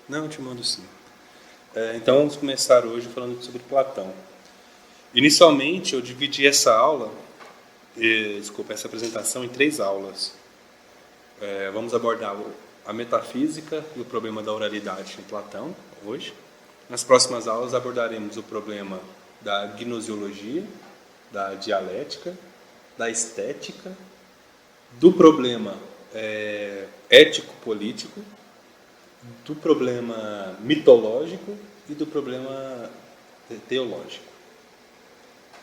Não, eu te mando sim. Então vamos começar hoje falando sobre Platão. Inicialmente eu dividi essa aula, essa apresentação em 3 aulas. Vamos abordar a metafísica e o problema da oralidade em Platão hoje. Nas próximas aulas abordaremos o problema da gnosiologia, da dialética, da estética, do problema ético-político, do problema mitológico e do problema teológico.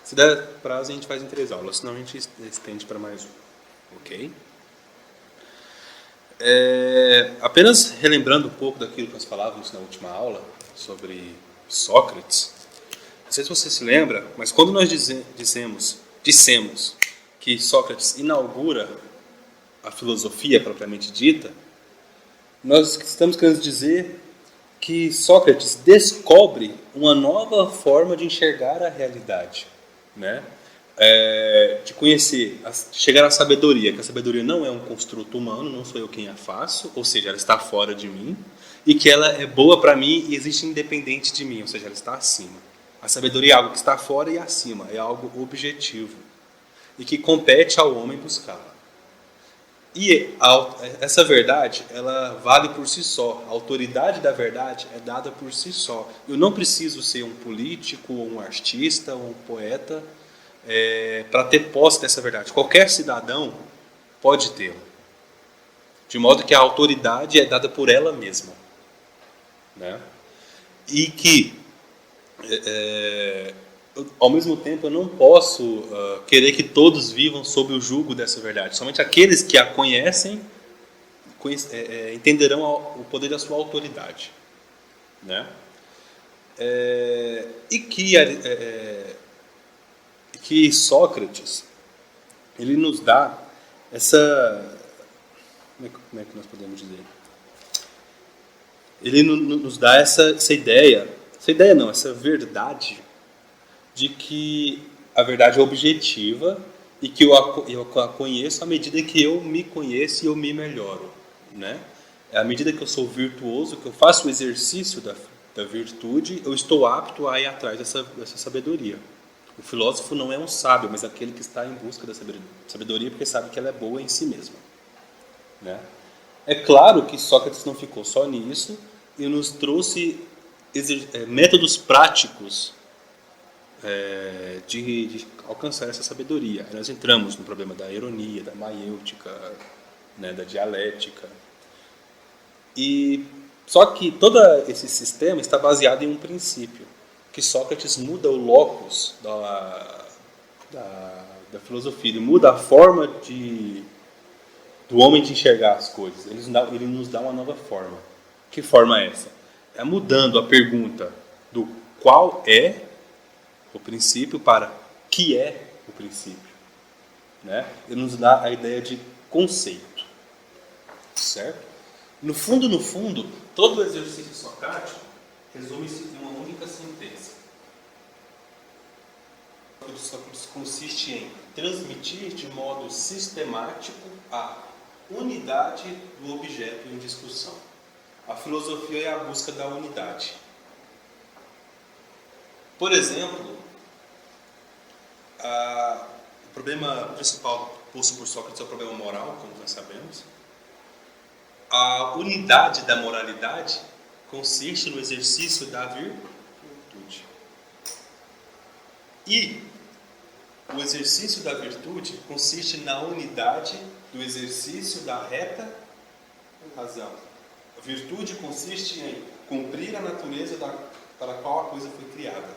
Se der prazo, a gente faz em 3 aulas, senão a gente estende para mais um. Ok? Apenas relembrando um pouco daquilo que nós falávamos na última aula sobre Sócrates. Não sei se você se lembra, mas quando nós dissemos que Sócrates inaugura a filosofia propriamente dita, nós estamos querendo dizer que Sócrates descobre uma nova forma de enxergar a realidade, né? De conhecer, chegar à sabedoria, que a sabedoria não é um construto humano, não sou eu quem a faço, ou seja, ela está fora de mim, e que ela é boa para mim e existe independente de mim, ou seja, ela está acima. A sabedoria é algo que está fora e acima, é algo objetivo, e que compete ao homem buscá-la. E essa verdade, ela vale por si só. A autoridade da verdade é dada por si só. Eu não preciso ser um político, ou um artista, ou um poeta para ter posse dessa verdade. Qualquer cidadão pode tê-la. De modo que a autoridade é dada por ela mesma. Né? E que, ao mesmo tempo, eu não posso querer que todos vivam sob o jugo dessa verdade. Somente aqueles que a conhecem entenderão o poder da sua autoridade. Né? E que Sócrates ele nos dá essa... Como é que nós podemos dizer? Ele nos dá essa ideia não, essa verdade de que a verdade é objetiva e que eu a conheço à medida que eu me conheço e eu me melhoro, né? À medida que eu sou virtuoso, que eu faço o exercício da virtude, eu estou apto a ir atrás dessa sabedoria. O filósofo não é um sábio, mas aquele que está em busca da sabedoria porque sabe que ela é boa em si mesma, né? É claro que Sócrates não ficou só nisso e nos trouxe métodos práticos de alcançar essa sabedoria. Aí nós entramos no problema da ironia, da maiêutica, né, da dialética. Só que todo esse sistema está baseado em um princípio, que Sócrates muda o locus da filosofia, ele muda a forma do homem de enxergar as coisas. Ele nos dá uma nova forma. Que forma é essa? É mudando a pergunta do qual é o princípio para que é o princípio. Né? Ele nos dá a ideia de conceito. Certo? No fundo, todo o exercício socrático resume-se em uma única sentença. Sócrates consiste em transmitir de modo sistemático a unidade do objeto em discussão. A filosofia é a busca da unidade. Por exemplo, o problema principal posto por Sócrates é o problema moral, como nós sabemos. A unidade da moralidade consiste no exercício da virtude. E o exercício da virtude consiste na unidade do exercício da reta razão. A virtude consiste em cumprir a natureza para a qual a coisa foi criada.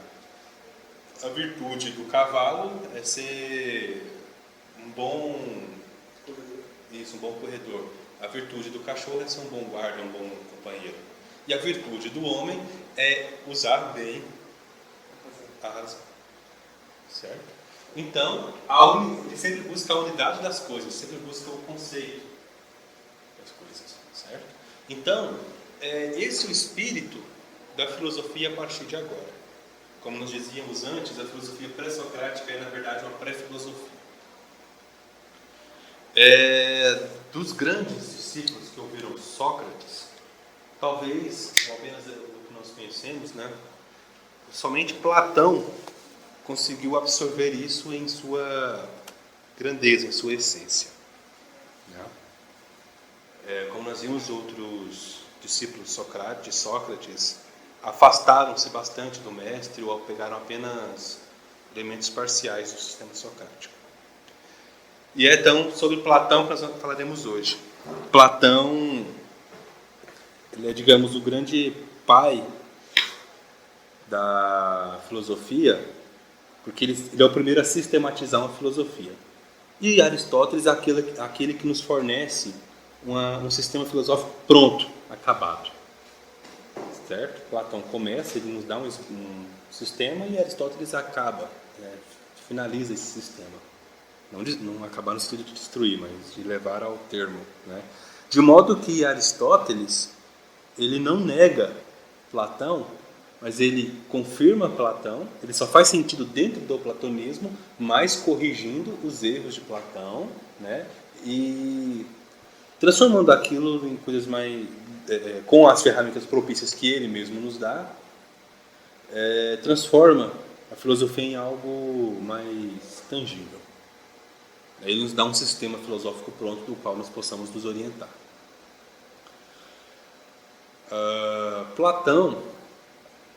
A virtude do cavalo é ser um bom corredor. A virtude do cachorro é ser um bom guarda, um bom companheiro. E a virtude do homem é usar bem a razão. Certo? Então, ele sempre busca a unidade das coisas, sempre busca o conceito das coisas. Certo? Então, esse é o espírito da filosofia a partir de agora. Como nós dizíamos antes, a filosofia pré-socrática é, na verdade, uma pré-filosofia. Dos grandes discípulos que ouviram Sócrates, talvez, ou apenas o que nós conhecemos, né, somente Platão conseguiu absorver isso em sua grandeza, em sua essência. Né? Como nós vimos, outros discípulos de Sócrates afastaram-se bastante do mestre ou pegaram apenas elementos parciais do sistema socrático. E é então sobre Platão que nós falaremos hoje. Platão, ele é, digamos, o grande pai da filosofia, porque ele é o primeiro a sistematizar uma filosofia. E Aristóteles é aquele que nos fornece um sistema filosófico pronto, acabado. Certo? Platão começa, ele nos dá um sistema e Aristóteles acaba, finaliza esse sistema. Não acabar no sentido de destruir, mas de levar ao termo. Né? De modo que Aristóteles, ele não nega Platão, mas ele confirma Platão, ele só faz sentido dentro do platonismo, mas corrigindo os erros de Platão, né? E transformando aquilo em coisas mais... com as ferramentas propícias que ele mesmo nos dá, transforma a filosofia em algo mais tangível. Ele nos dá um sistema filosófico pronto do qual nós possamos nos orientar. Platão,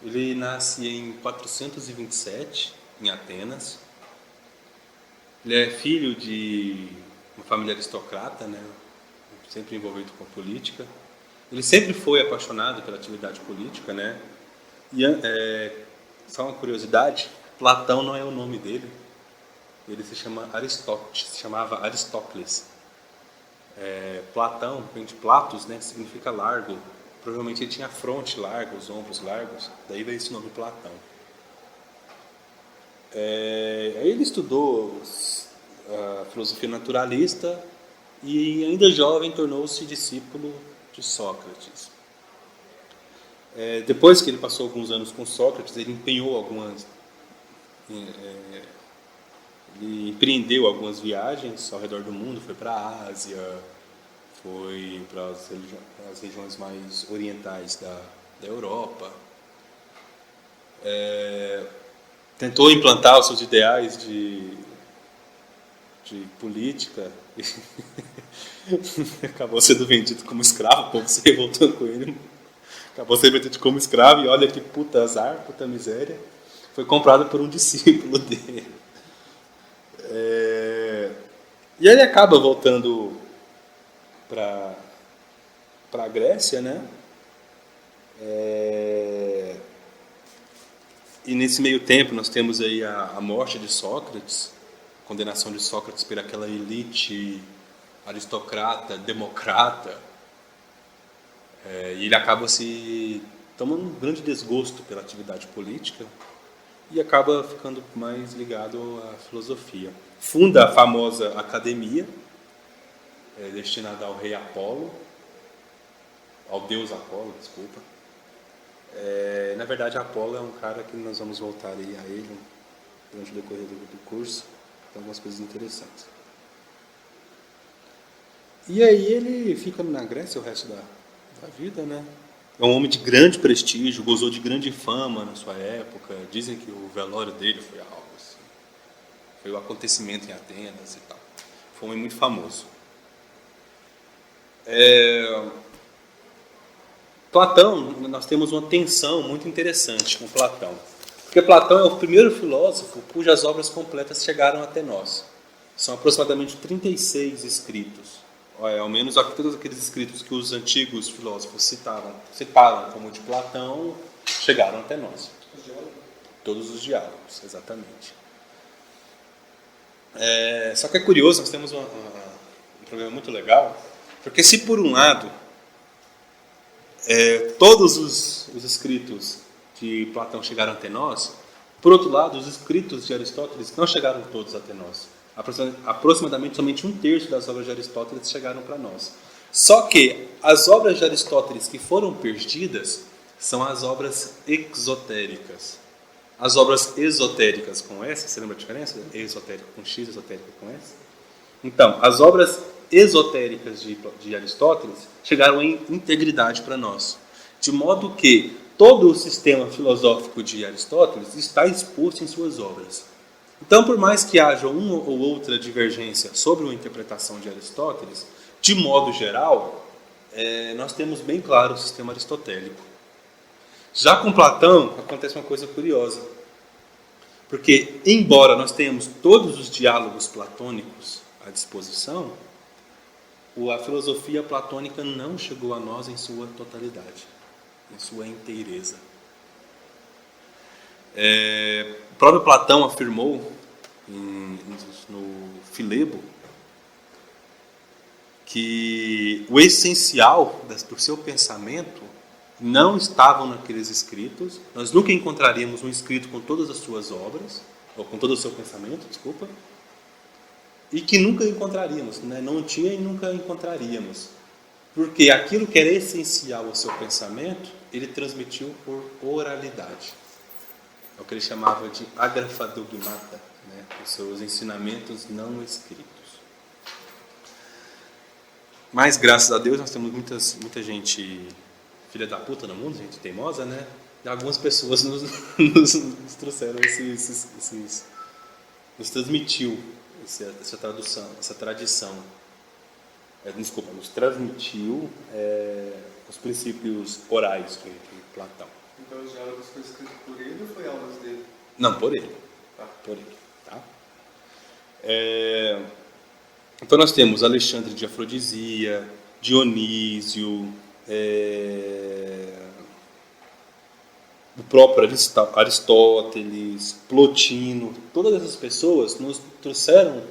ele nasce em 427, em Atenas. Ele é filho de uma família aristocrata, né? Sempre envolvido com a política. Ele sempre foi apaixonado pela atividade política, né? E só uma curiosidade, Platão não é o nome dele. Ele se chamava Aristócles. Platão, vem de Platos, né? Significa largo. Provavelmente ele tinha a fronte larga, os ombros largos. Daí veio esse nome Platão. Aí ele estudou a filosofia naturalista e ainda jovem tornou-se discípulo de Sócrates. Depois que ele passou alguns anos com Sócrates, ele ele empreendeu algumas viagens ao redor do mundo, foi para a Ásia, foi para as regiões mais orientais da Europa. Tentou implantar os seus ideais de política e acabou sendo vendido como escravo, o povo se revoltou com ele. Acabou sendo vendido como escravo e olha que puta azar, puta miséria. Foi comprado por um discípulo dele. E ele acaba voltando para a Grécia, né? E nesse meio tempo nós temos aí a morte de Sócrates, a condenação de Sócrates por aquela elite aristocrata, democrata, e ele acaba se tomando um grande desgosto pela atividade política e acaba ficando mais ligado à filosofia. Funda a famosa academia, destinada ao rei Apolo, ao deus Apolo, desculpa. Na verdade, Apolo é um cara que nós vamos voltar aí a ele durante o decorrer do curso. Tem algumas coisas interessantes. E aí ele fica na Grécia o resto da vida, né? É um homem de grande prestígio, gozou de grande fama na sua época. Dizem que o velório dele foi algo assim. Foi um acontecimento em Atenas e tal. Foi um homem muito famoso. Platão, nós temos uma tensão muito interessante com Platão. Porque Platão é o primeiro filósofo cujas obras completas chegaram até nós. São aproximadamente 36 escritos. Ao menos todos aqueles escritos que os antigos filósofos citaram como de Platão, chegaram até nós. Todos os diálogos, exatamente. Só que é curioso, nós temos um problema muito legal, porque se por um lado todos os escritos de Platão chegaram até nós, por outro lado, os escritos de Aristóteles não chegaram todos até nós. Aproximadamente somente 1/3 das obras de Aristóteles chegaram para nós. Só que as obras de Aristóteles que foram perdidas são as obras exotéricas. As obras esotéricas com S, você lembra a diferença? Esotérico com X, esotérico com S? Então, as obras esotéricas de Aristóteles chegaram em integridade para nós. De modo que todo o sistema filosófico de Aristóteles está exposto em suas obras. Então, por mais que haja uma ou outra divergência sobre uma interpretação de Aristóteles, de modo geral, nós temos bem claro o sistema aristotélico. Já com Platão, acontece uma coisa curiosa. Porque, embora nós tenhamos todos os diálogos platônicos à disposição, a filosofia platônica não chegou a nós em sua totalidade, em sua inteireza. O próprio Platão afirmou no Filebo que o essencial do seu pensamento não estavam naqueles escritos. Nós nunca encontraríamos um escrito com todas as suas obras, ou com todo o seu pensamento, desculpa, e que nunca encontraríamos, né? Não tinha e nunca encontraríamos. Porque aquilo que era essencial ao seu pensamento, ele transmitiu por oralidade. É o que ele chamava de agrafa dogmata, né? Os seus ensinamentos não escritos. Mas, graças a Deus, nós temos muita gente filha da puta no mundo, gente teimosa, né? E algumas pessoas nos trouxeram nos transmitiu essa tradução, essa tradição. Nos transmitiu os princípios orais de Platão. Então os diálogos foram escritos por ele ou foi aulas dele? Não, por ele. Por ele, tá? Então nós temos Alexandre de Afrodisia, Dionísio, o próprio Aristóteles, Plotino. Todas essas pessoas nos trouxeram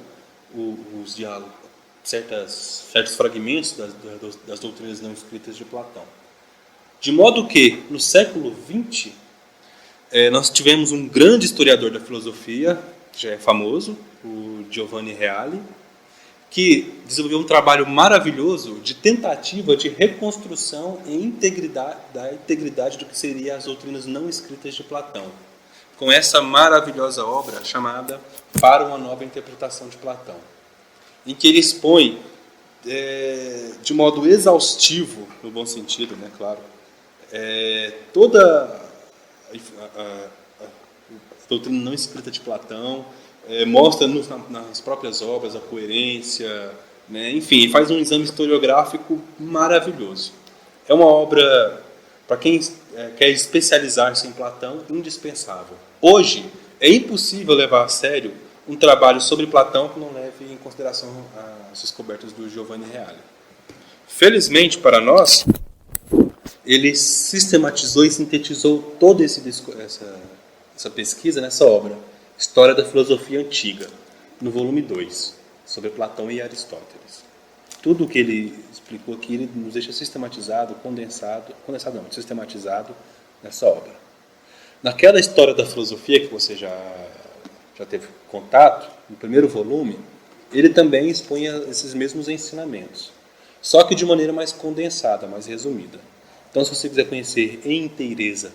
os diálogos, certos fragmentos das doutrinas não escritas de Platão. De modo que, no século XX, nós tivemos um grande historiador da filosofia, que já é famoso, o Giovanni Reale, que desenvolveu um trabalho maravilhoso de tentativa de reconstrução e da integridade do que seriam as doutrinas não escritas de Platão, com essa maravilhosa obra chamada Para uma Nova Interpretação de Platão, em que ele expõe de modo exaustivo, no bom sentido, né, claro, toda a doutrina não escrita de Platão, mostra nas próprias obras a coerência, né? Enfim, faz um exame historiográfico maravilhoso. É uma obra, para quem quer especializar-se em Platão, indispensável. Hoje, é impossível levar a sério um trabalho sobre Platão que não leve em consideração as descobertas do Giovanni Reale. Felizmente para nós, ele sistematizou e sintetizou toda essa pesquisa nessa obra, História da Filosofia Antiga, no volume 2, sobre Platão e Aristóteles. Tudo o que ele explicou aqui, ele nos deixa sistematizado nessa obra. Naquela História da Filosofia que você já teve contato, no primeiro volume, ele também expõe esses mesmos ensinamentos, só que de maneira mais condensada, mais resumida. Então, se você quiser conhecer em inteireza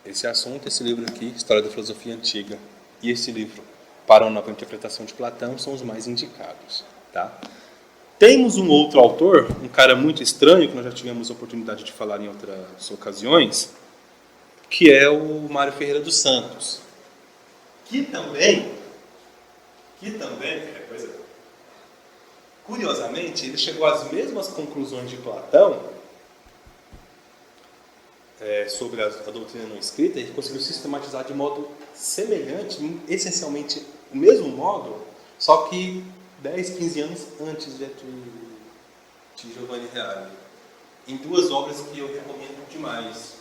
esse assunto, esse livro aqui, História da Filosofia Antiga, e esse livro, Para uma Nova Interpretação de Platão, são os mais indicados. Tá? Temos um outro autor, um cara muito estranho, que nós já tivemos a oportunidade de falar em outras ocasiões, que é o Mário Ferreira dos Santos, que também, curiosamente, ele chegou às mesmas conclusões de Platão sobre a doutrina não escrita, e conseguiu sistematizar de modo semelhante, essencialmente o mesmo modo, só que 10, 15 anos antes de Giovanni Reale, em duas obras que eu recomendo demais.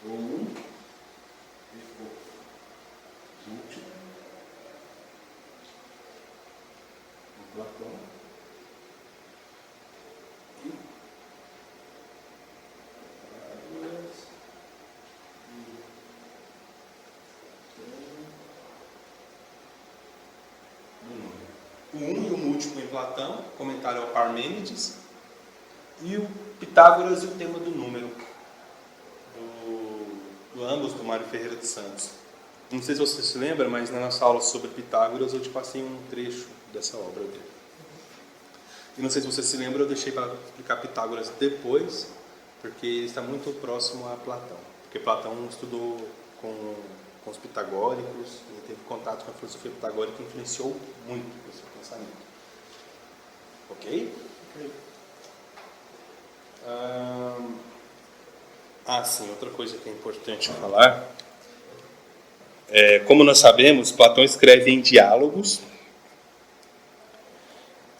Um Platão. O 1 e o múltiplo em Platão, comentário ao Parmênides, e o Pitágoras e o tema do número, ambos do Mário Ferreira dos Santos. Não sei se você se lembra, mas na nossa aula sobre Pitágoras eu te passei um trecho dessa obra dele. E não sei se você se lembra, eu deixei para explicar Pitágoras depois, porque ele está muito próximo a Platão. Porque Platão estudou com os pitagóricos, e teve contato com a filosofia pitagórica e influenciou muito esse pensamento. Ok? Ok. Sim, outra coisa que é importante falar. Como nós sabemos, Platão escreve em diálogos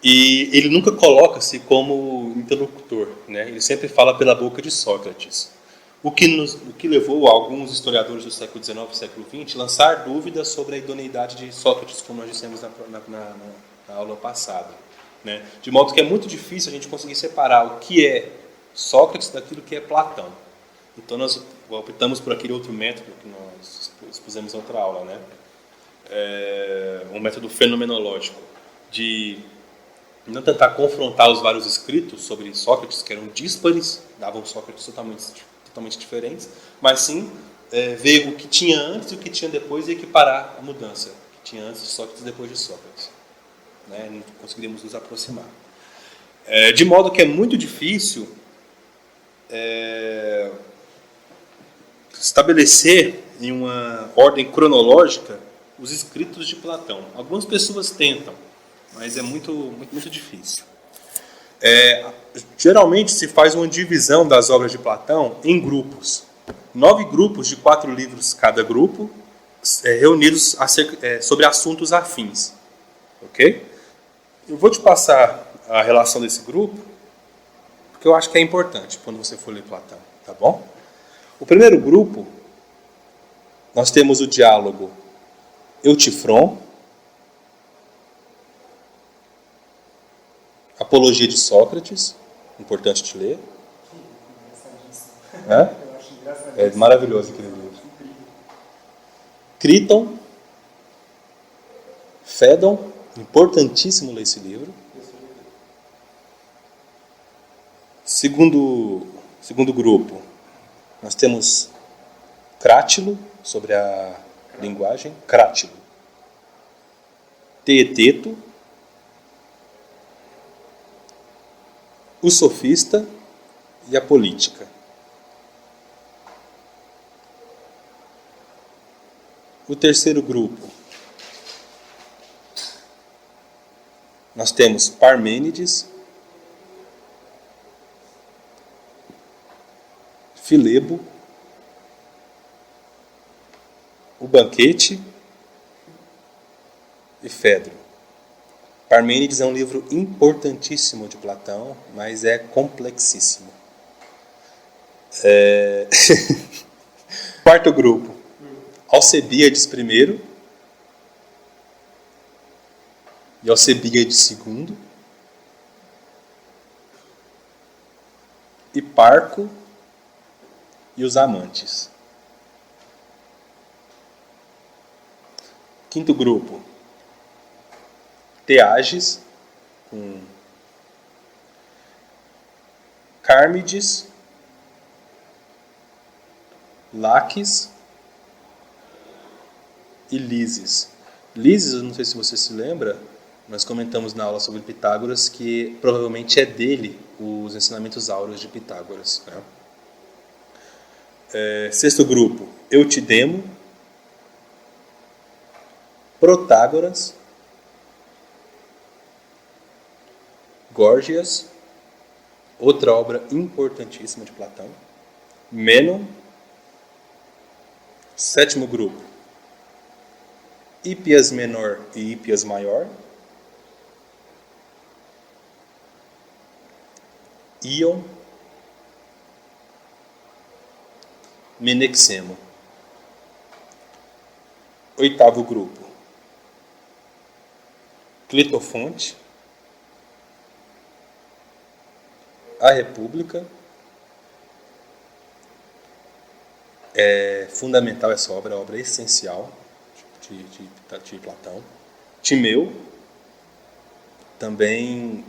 e ele nunca coloca-se como interlocutor, né? Ele sempre fala pela boca de Sócrates. O que levou alguns historiadores do século XIX e século XX a lançar dúvidas sobre a idoneidade de Sócrates, como nós dissemos na aula passada, né? De modo que é muito difícil a gente conseguir separar o que é Sócrates daquilo que é Platão. Então nós optamos por aquele outro método que nós expusemos em outra aula, né? Um método fenomenológico, de não tentar confrontar os vários escritos sobre Sócrates, que eram díspares, davam Sócrates totalmente diferentes, mas sim ver o que tinha antes e o que tinha depois e equiparar a mudança, o que tinha antes de Sócrates e depois de Sócrates. Né? Não conseguiríamos nos aproximar. De modo que é muito difícil estabelecer em uma ordem cronológica os escritos de Platão. Algumas pessoas tentam, mas é muito difícil. Geralmente se faz uma divisão das obras de Platão em grupos. 9 grupos de 4 livros cada grupo, reunidos sobre assuntos afins. Ok? Eu vou te passar a relação desse grupo, porque eu acho que é importante quando você for ler Platão. Tá bom? O primeiro grupo, nós temos o diálogo Eutifron, Apologia de Sócrates, importante de ler. Eu acho engraçadíssimo. É maravilhoso aquele livro. Criton, Fédon, importantíssimo ler esse livro. Segundo grupo, nós temos Crátilo, sobre a linguagem, Crátilo. Teeteto, o Sofista e a Política. O terceiro grupo, nós temos Parmênides, Filebo, o Banquete e Fedro. Parmênides é um livro importantíssimo de Platão, mas é complexíssimo. Quarto grupo, Alcebíades I e Alcebíades II, Hiparco e os amantes. Quinto grupo, Teages, com Cármides, Laques e Lises. Lises, eu não sei se você se lembra, nós comentamos na aula sobre Pitágoras que provavelmente é dele os ensinamentos áureos de Pitágoras. Né? Sexto grupo, Eutidemo, Protágoras, Górgias, outra obra importantíssima de Platão, Mênon. Sétimo grupo, Hípias Menor e Hípias Maior, Ion, Menexemo. Oitavo grupo, Clitofonte, A República. É fundamental essa obra, é uma obra essencial de Platão. Timeu, também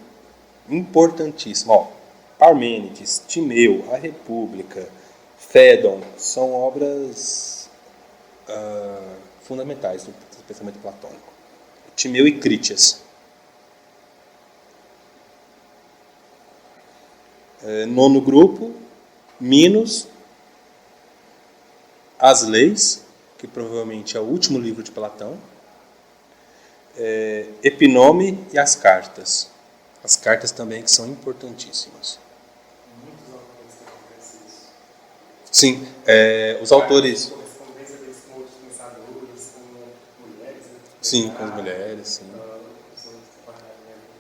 importantíssimo. Parmênides, Timeu, A República, Fédon, são obras fundamentais do pensamento platônico. Timeu e Crítias. Nono grupo, Minos, As Leis, que provavelmente é o último livro de Platão, Epinome e as Cartas. As cartas também que são importantíssimas. Muitos autores que acontece isso. Sim, os autores... Correspondência deles com outros pensadores, com mulheres, né? Sim, com as mulheres, sim. Os outros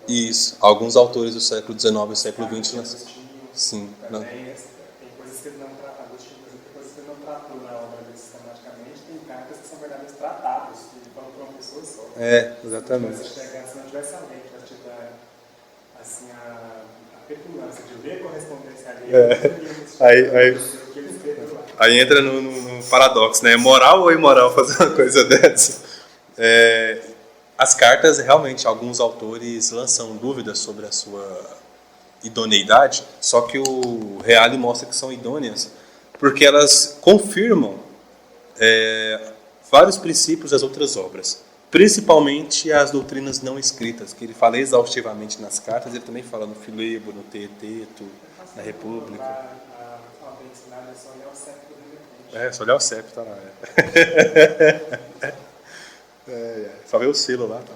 Isso, alguns autores do século XIX e século XX... Sim, não. Tem coisas que ele não tratou, Agostinho, por exemplo, tem coisas que ele não tratou na obra dele sistematicamente, tem cartas que são verdadeiros tratados, que falam para uma pessoa só. Exatamente. Se não tivesse a lei, tivesse tido assim, a petulância de ver a correspondência ali, que ele escreveu lá. Aí entra no paradoxo, né? É moral ou imoral fazer uma coisa dessa? As cartas, realmente, alguns autores lançam dúvidas sobre a sua idoneidade, só que o Reale mostra que são idôneas, porque elas confirmam vários princípios das outras obras, principalmente as doutrinas não escritas, que ele fala exaustivamente nas cartas, ele também fala no Filebo, no Teeteto, na República. A bem ensinada é só olhar o século de repente. Só olhar o CEP, tá lá. Só ver o selo lá. Tá.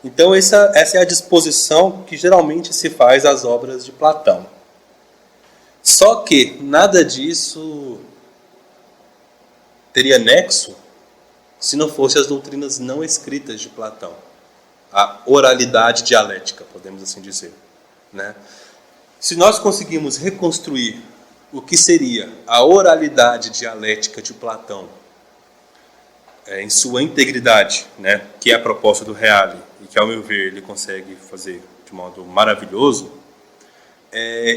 Então essa é a disposição que geralmente se faz às obras de Platão. Só que nada disso teria nexo se não fosse as doutrinas não escritas de Platão. A oralidade dialética, podemos assim dizer. Né? Se nós conseguimos reconstruir o que seria a oralidade dialética de Platão em sua integridade, né, que é a proposta do Reale, e que, ao meu ver, ele consegue fazer de modo maravilhoso,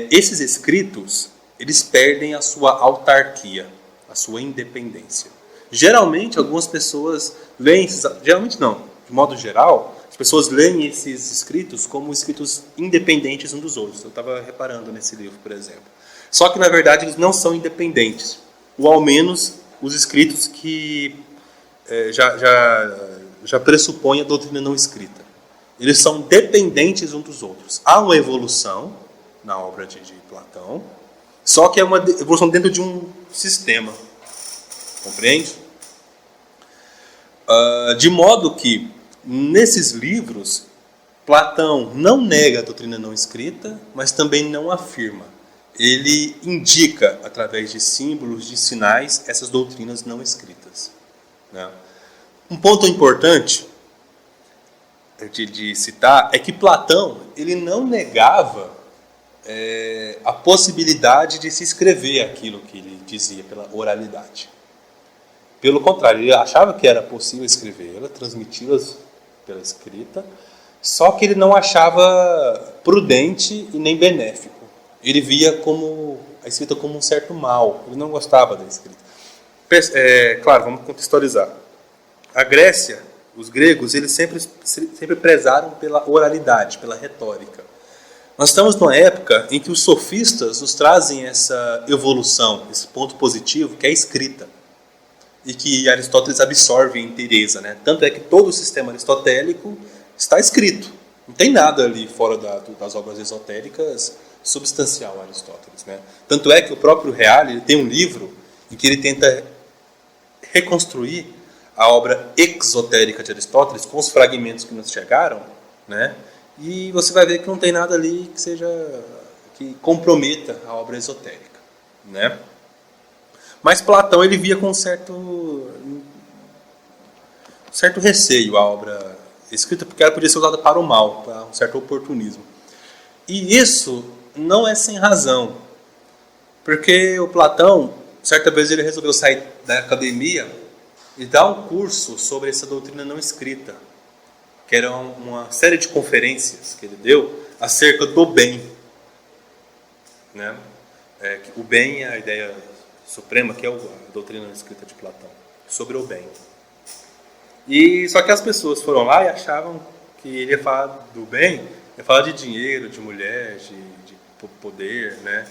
esses escritos, eles perdem a sua autarquia, a sua independência. Geralmente, algumas pessoas leem geralmente não, de modo geral, as pessoas leem esses escritos como escritos independentes uns dos outros. Eu estava reparando nesse livro, por exemplo. Só que, na verdade, eles não são independentes. Ou, ao menos, os escritos que já pressupõem a doutrina não escrita. Eles são dependentes uns dos outros. Há uma evolução na obra de Platão, só que é uma evolução dentro de um sistema. Compreende? De modo que, nesses livros, Platão não nega a doutrina não escrita, mas também não afirma. Ele indica, através de símbolos, de sinais, essas doutrinas não escritas. Né? Um ponto importante de citar é que Platão ele não negava a possibilidade de se escrever aquilo que ele dizia pela oralidade. Pelo contrário, ele achava que era possível escrevê-la, transmiti-las pela escrita, só que ele não achava prudente e nem benéfico. Ele via a escrita como um certo mal, ele não gostava da escrita. Claro, vamos contextualizar. A Grécia, os gregos, eles sempre prezaram pela oralidade, pela retórica. Nós estamos numa época em que os sofistas nos trazem essa evolução, esse ponto positivo, que é a escrita. E que Aristóteles absorve em inteireza. Né? Tanto é que todo o sistema aristotélico está escrito. Não tem nada ali fora das obras esotéricas substancial a Aristóteles. Né? Tanto é que o próprio Reale ele tem um livro em que ele tenta reconstruir a obra exotérica de Aristóteles com os fragmentos que nos chegaram, né? E você vai ver que não tem nada ali que comprometa a obra esotérica, né? Mas Platão ele via com um certo receio a obra escrita, porque ela podia ser usada para o mal, para um certo oportunismo. E isso não é sem razão, porque o Platão, certa vez ele resolveu sair da academia e dar um curso sobre essa doutrina não escrita, que era uma série de conferências que ele deu acerca do bem. Né? O bem é a ideia suprema, que é a doutrina não escrita de Platão, sobre o bem. E só que as pessoas foram lá e achavam que ele ia falar do bem, ia falar de dinheiro, de mulher, de poder, né?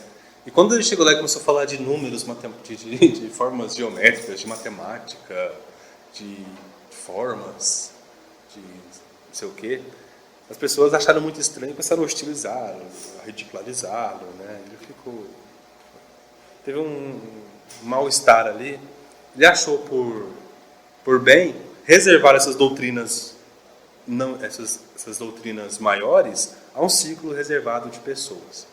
E quando ele chegou lá e começou a falar de números, de formas geométricas, de matemática, de formas, de não sei o quê, as pessoas acharam muito estranho e começaram a hostilizá-lo, a ridicularizá-lo, né? Ele ficou... Teve um mal-estar ali. Ele achou por bem reservar essas doutrinas, não, essas doutrinas maiores a um ciclo reservado de pessoas.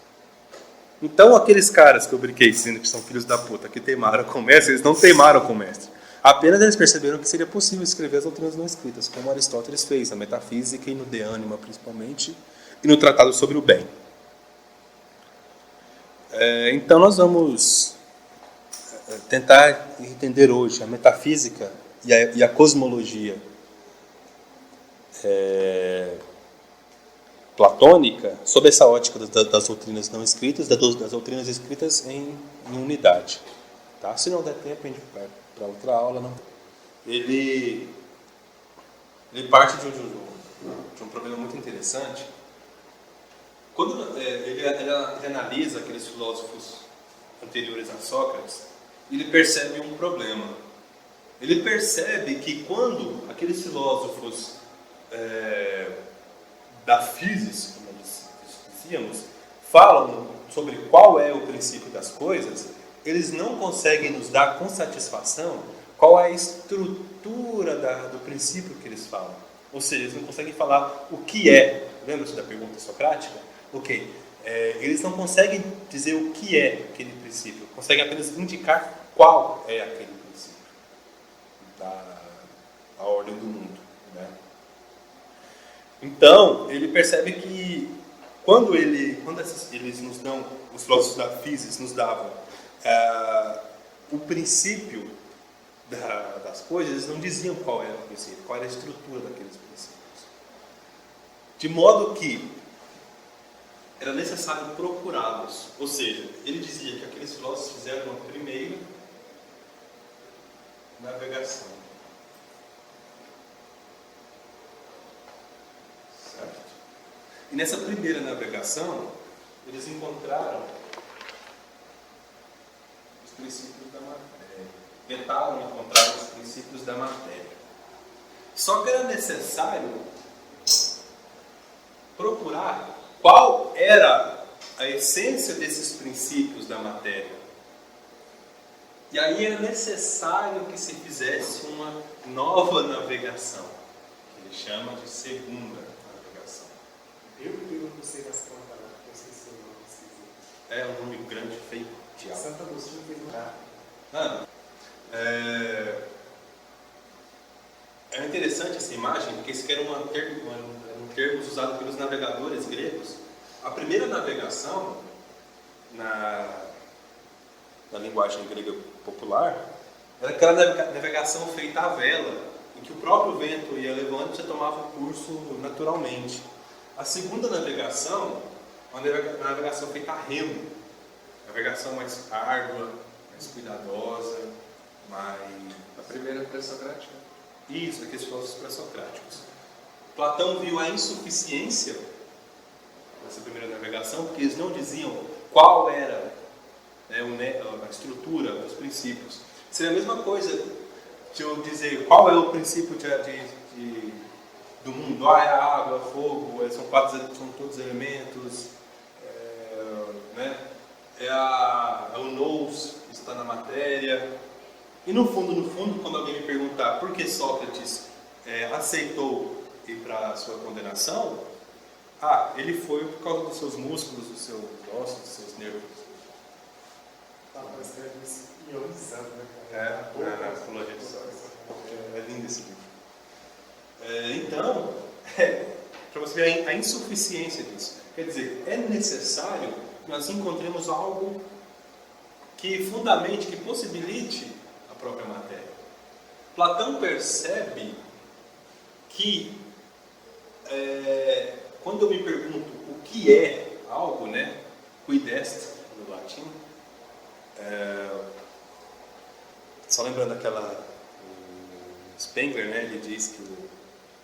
Então, aqueles caras que eu brinquei dizendo que são filhos da puta, que teimaram com o mestre, eles não teimaram com o mestre. Apenas eles perceberam que seria possível escrever as doutrinas não escritas, como Aristóteles fez, na Metafísica e no De Anima, principalmente, e no Tratado sobre o Bem. Então, nós vamos tentar entender hoje a metafísica e a cosmologia platônica sob essa ótica das doutrinas não escritas, das doutrinas escritas em unidade. Tá? Se não der tempo, a gente vai para outra aula. Não. Ele parte de um problema muito interessante. Quando ele analisa aqueles filósofos anteriores a Sócrates, ele percebe um problema. Ele percebe que quando aqueles filósofos da physis, como nós dizíamos, falam sobre qual é o princípio das coisas, eles não conseguem nos dar com satisfação qual é a estrutura do princípio que eles falam. Ou seja, eles não conseguem falar o que é. Lembra-se da pergunta socrática? Ok. Eles não conseguem dizer o que é aquele princípio. Conseguem apenas indicar qual é aquele princípio da ordem do mundo. Né? Então, ele percebe que quando eles nos dão, os filósofos da physis nos davam o princípio das coisas, eles não diziam qual era o princípio, qual era a estrutura daqueles princípios. De modo que era necessário procurá-los. Ou seja, ele dizia que aqueles filósofos fizeram uma primeira navegação. Certo? E nessa primeira navegação, eles encontraram os princípios da matéria. Tentaram encontrar os princípios da matéria. Só que era necessário procurar qual era a essência desses princípios da matéria. E aí era necessário que se fizesse uma nova navegação, que ele chama de segunda navegação. Eu não sei das contas, eu esqueci o nome. É um nome grande, feio, diabo. Santo Agostinho fez um carro. É interessante essa imagem, porque esse aqui era um termo usado pelos navegadores gregos. A primeira navegação, na linguagem grega popular, era aquela navegação feita à vela, em que o próprio vento ia levando e você tomava o curso naturalmente. A segunda navegação, uma navegação feita a remo, navegação mais árdua, mais cuidadosa, mais... A primeira pré-socrática? Isso, aqueles filósofos pré-socráticos. Platão viu a insuficiência dessa primeira navegação, porque eles não diziam qual era a estrutura, os princípios. Seria a mesma coisa de eu dizer qual é o princípio do mundo. É a água, fogo, são todos elementos, é o nous que está na matéria. E no fundo, quando alguém me perguntar por que Sócrates aceitou ir para a sua condenação, ele foi por causa dos seus músculos, dos seus ossos, dos seus nervos. Mas escreve isso ionizando, né? Na psicologia de Sócrates. É lindo esse livro. Então, para você ver a insuficiência disso. Quer dizer, é necessário que nós encontremos algo que fundamente, que possibilite a própria matéria. Platão percebe que quando eu me pergunto o que é algo, né, quid est no latim, só lembrando Spengler, né, ele diz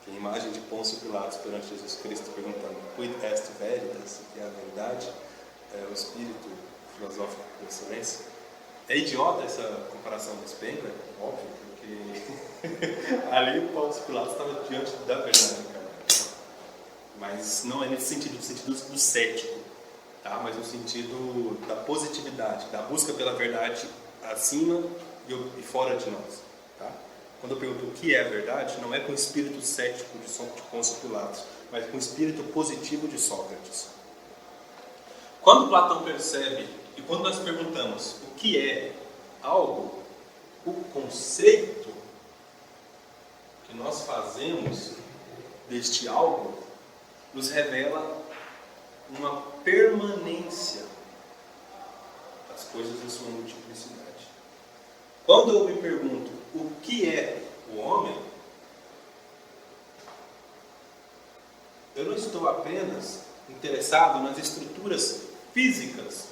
que a imagem de Pôncio Pilatos perante Jesus Cristo perguntando quid est veritas, o que é a verdade, o espírito filosófico por excelência. É idiota essa comparação do Spengler, óbvio, porque ali Pôncio Pilatos estava diante da verdade, cara. Mas não é nesse sentido, no sentido do cético, tá? Mas no sentido da positividade, da busca pela verdade acima e fora de nós. Tá? Quando eu pergunto o que é a verdade, não é com o espírito cético de Pôncio Pilatos, mas com o espírito positivo de Sócrates. Quando Platão percebe, e quando nós perguntamos o que é algo, o conceito que nós fazemos deste algo nos revela uma permanência das coisas em sua multiplicidade. Quando eu me pergunto o que é o homem, eu não estou apenas interessado nas estruturas físicas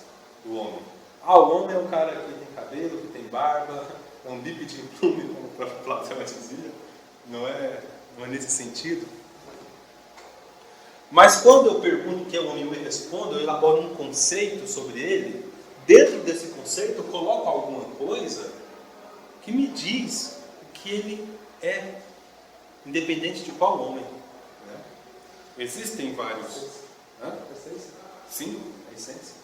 do homem. O homem é um cara que tem cabelo, que tem barba, é um bípede plume, como o próprio Platão dizia. Não é nesse sentido. Mas quando eu pergunto o que é o homem e eu respondo, eu elaboro um conceito sobre ele. Dentro desse conceito, eu coloco alguma coisa que me diz o que ele é, independente de qual homem. Né? Existem vários. Hã? Sim, a essência.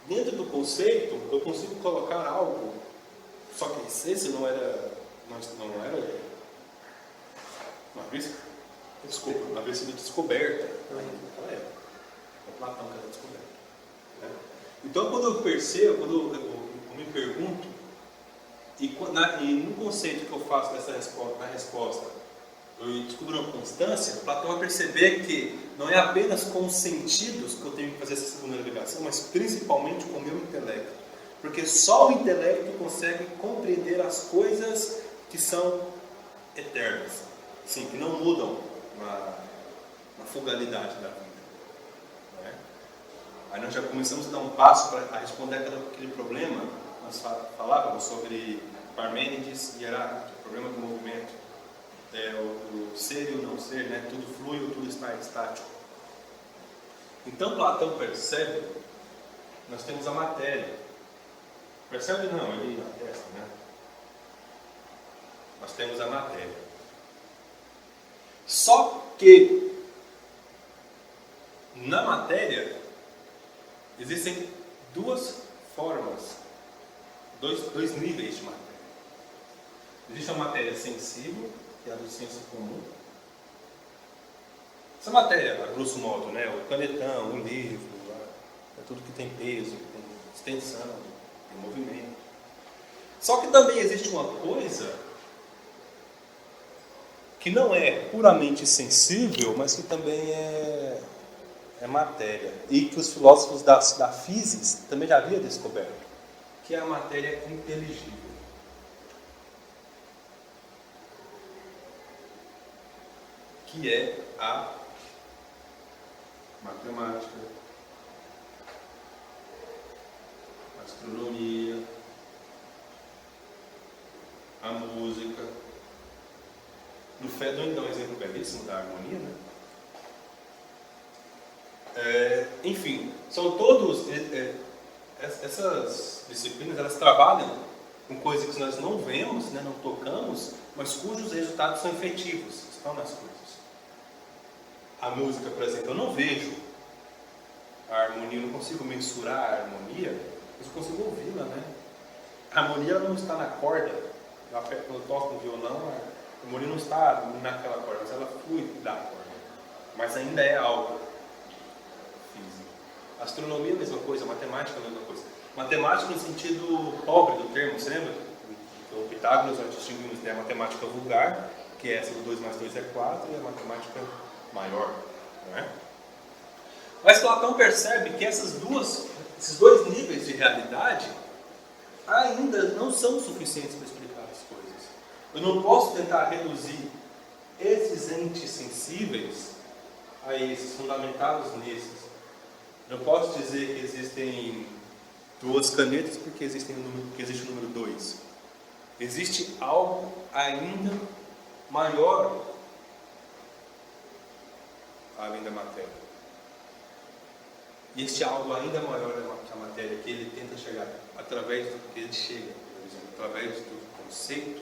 Dentro do conceito, eu consigo colocar algo. Só que a essência não era. Uma vez sendo descoberta. Naquela época. É Platão que era descoberta. Né? Então, quando eu percebo, quando eu me pergunto, e no conceito que eu faço na resposta, eu descubro uma constância, Platão vai perceber que não é apenas com os sentidos que eu tenho que fazer essa segunda ligação, mas principalmente com o meu intelecto. Porque só o intelecto consegue compreender as coisas que são eternas, sim, que não mudam na fugalidade da vida. Não é? Aí nós já começamos a dar um passo para responder aquele problema. Nós falávamos sobre Parmênides e Heráclito, o problema do movimento, o ser e o não ser, né? Tudo flui ou tudo está estático. Então Platão percebe, nós temos a matéria. Percebe não, ele atesta, né? Nós temos a matéria. Só que na matéria existem duas formas, dois níveis de matéria. Existe a matéria sensível, que é a do senso comum. Essa matéria, a grosso modo, né, o canetão, o livro, é tudo que tem peso, que tem extensão, tem movimento. Só que também existe uma coisa que não é puramente sensível, mas que também é matéria. E que os filósofos da física também já haviam descoberto, que é a matéria inteligível. Que é a matemática, a astronomia, a música. No Fedon dá um exemplo belíssimo da harmonia, né? Enfim, são todos essas disciplinas, elas trabalham com coisas que nós não vemos, né, não tocamos, mas cujos resultados são efetivos, estão nas coisas. A música, por exemplo, eu não vejo a harmonia, eu não consigo mensurar a harmonia, mas eu consigo ouvi-la, né? A harmonia ela não está na corda. Quando eu toco um violão, a harmonia não está naquela corda, mas ela flui da corda. Mas ainda é algo físico. A astronomia é a mesma coisa, a matemática é a mesma coisa. Matemática no sentido pobre do termo, você lembra? Então, Pitágoras, nós distinguimos da matemática vulgar, que é essa do 2 mais 2 é 4, e a matemática maior. Não é? Mas Platão percebe que esses dois níveis de realidade ainda não são suficientes para explicar as coisas. Eu não posso tentar reduzir esses entes sensíveis a esses, fundamentados nesses. Não posso dizer que existem duas canetas porque existe o número 2. Existe algo ainda maior além da matéria. E este algo ainda maior que a matéria, que ele tenta chegar através do que ele chega, por exemplo, através do conceito,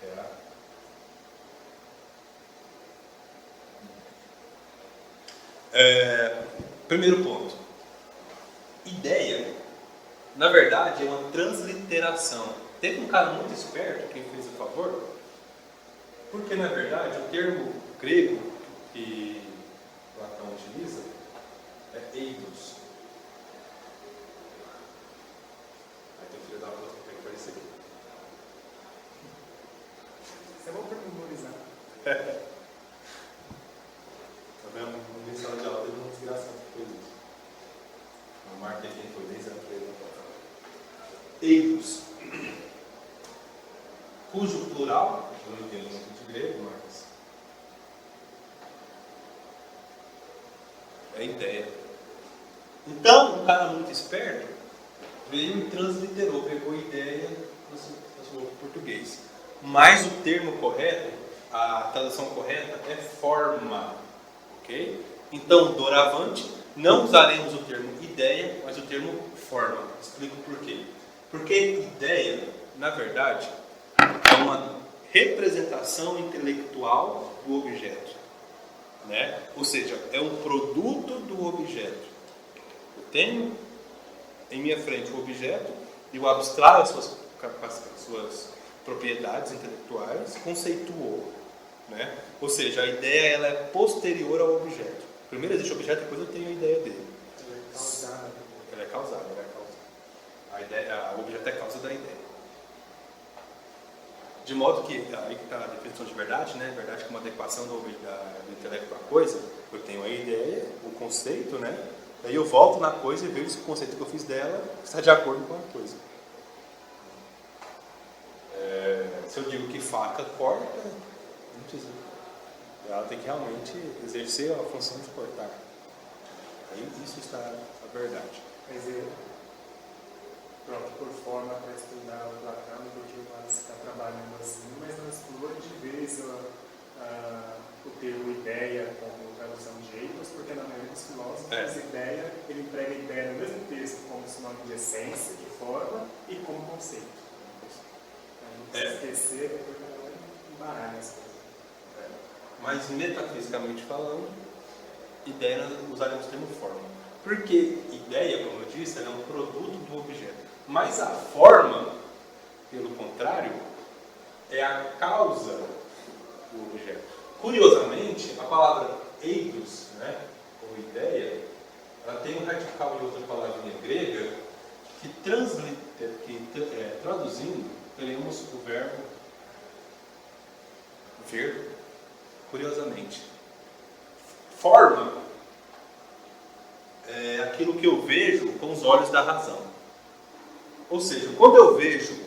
é a Primeiro ponto. Ideia, na verdade, é uma transliteração. Teve um cara muito esperto, quem fez o favor, porque, na verdade, o termo grego que Platão utiliza é eidos. Aí tem o filho da puta que tem que aparecer aqui. Isso é bom para memorizar. Tá vendo? No início de aula teve uma desgraçado que fez isso. Eu marquei quem foi, 10 anos para ele. Eidos, cujo plural, eu não entendo muito de grego, mas é ideia. Então, um cara muito esperto veio e transliterou, pegou ideia, transformou para o português. Mas o termo correto, a tradução correta é forma, ok? Então, doravante, não usaremos o termo ideia, mas o termo forma. Explico por quê. Porque ideia, na verdade, é uma representação intelectual do objeto, né? Ou seja, é um produto do objeto. Eu tenho em minha frente o objeto e eu abstraio as suas propriedades intelectuais, conceituou, né? Ou seja, a ideia ela é posterior ao objeto. Primeiro existe o objeto, depois eu tenho a ideia dele. Ela é causada. Ela é causada, o objeto é causa da ideia. De modo que, aí que está a definição de verdade, né? Verdade como adequação do intelecto à coisa. Eu tenho a ideia, o conceito, né? Aí eu volto na coisa e vejo se o conceito que eu fiz dela está de acordo com a coisa. Se eu digo que faca corta, não precisa. Ela tem que realmente exercer a função de cortar. Aí isso está a verdade. Quer dizer, pronto, por forma para estudar o Platão, porque você está trabalhando assim, mas não exclua de vez o termo ideia como tradução de eidos, porque na maioria dos filósofos, ideia, ele emprega ideia no mesmo texto como sinônimo de essência, de forma e como conceito. Então, não precisa esquecer, porque ela embaralha as coisas. Mas metafisicamente falando, ideia nós usaremos o termo forma. Porque ideia, como eu disse, ela é um produto do objeto. Mas a forma, pelo contrário, é a causa do objeto. Curiosamente, a palavra eidos, né, ou ideia, ela tem um radical em outra palavrinha grega que traduzindo, teremos o verbo ver, curiosamente. Forma é aquilo que eu vejo com os olhos da razão. Ou seja, quando eu vejo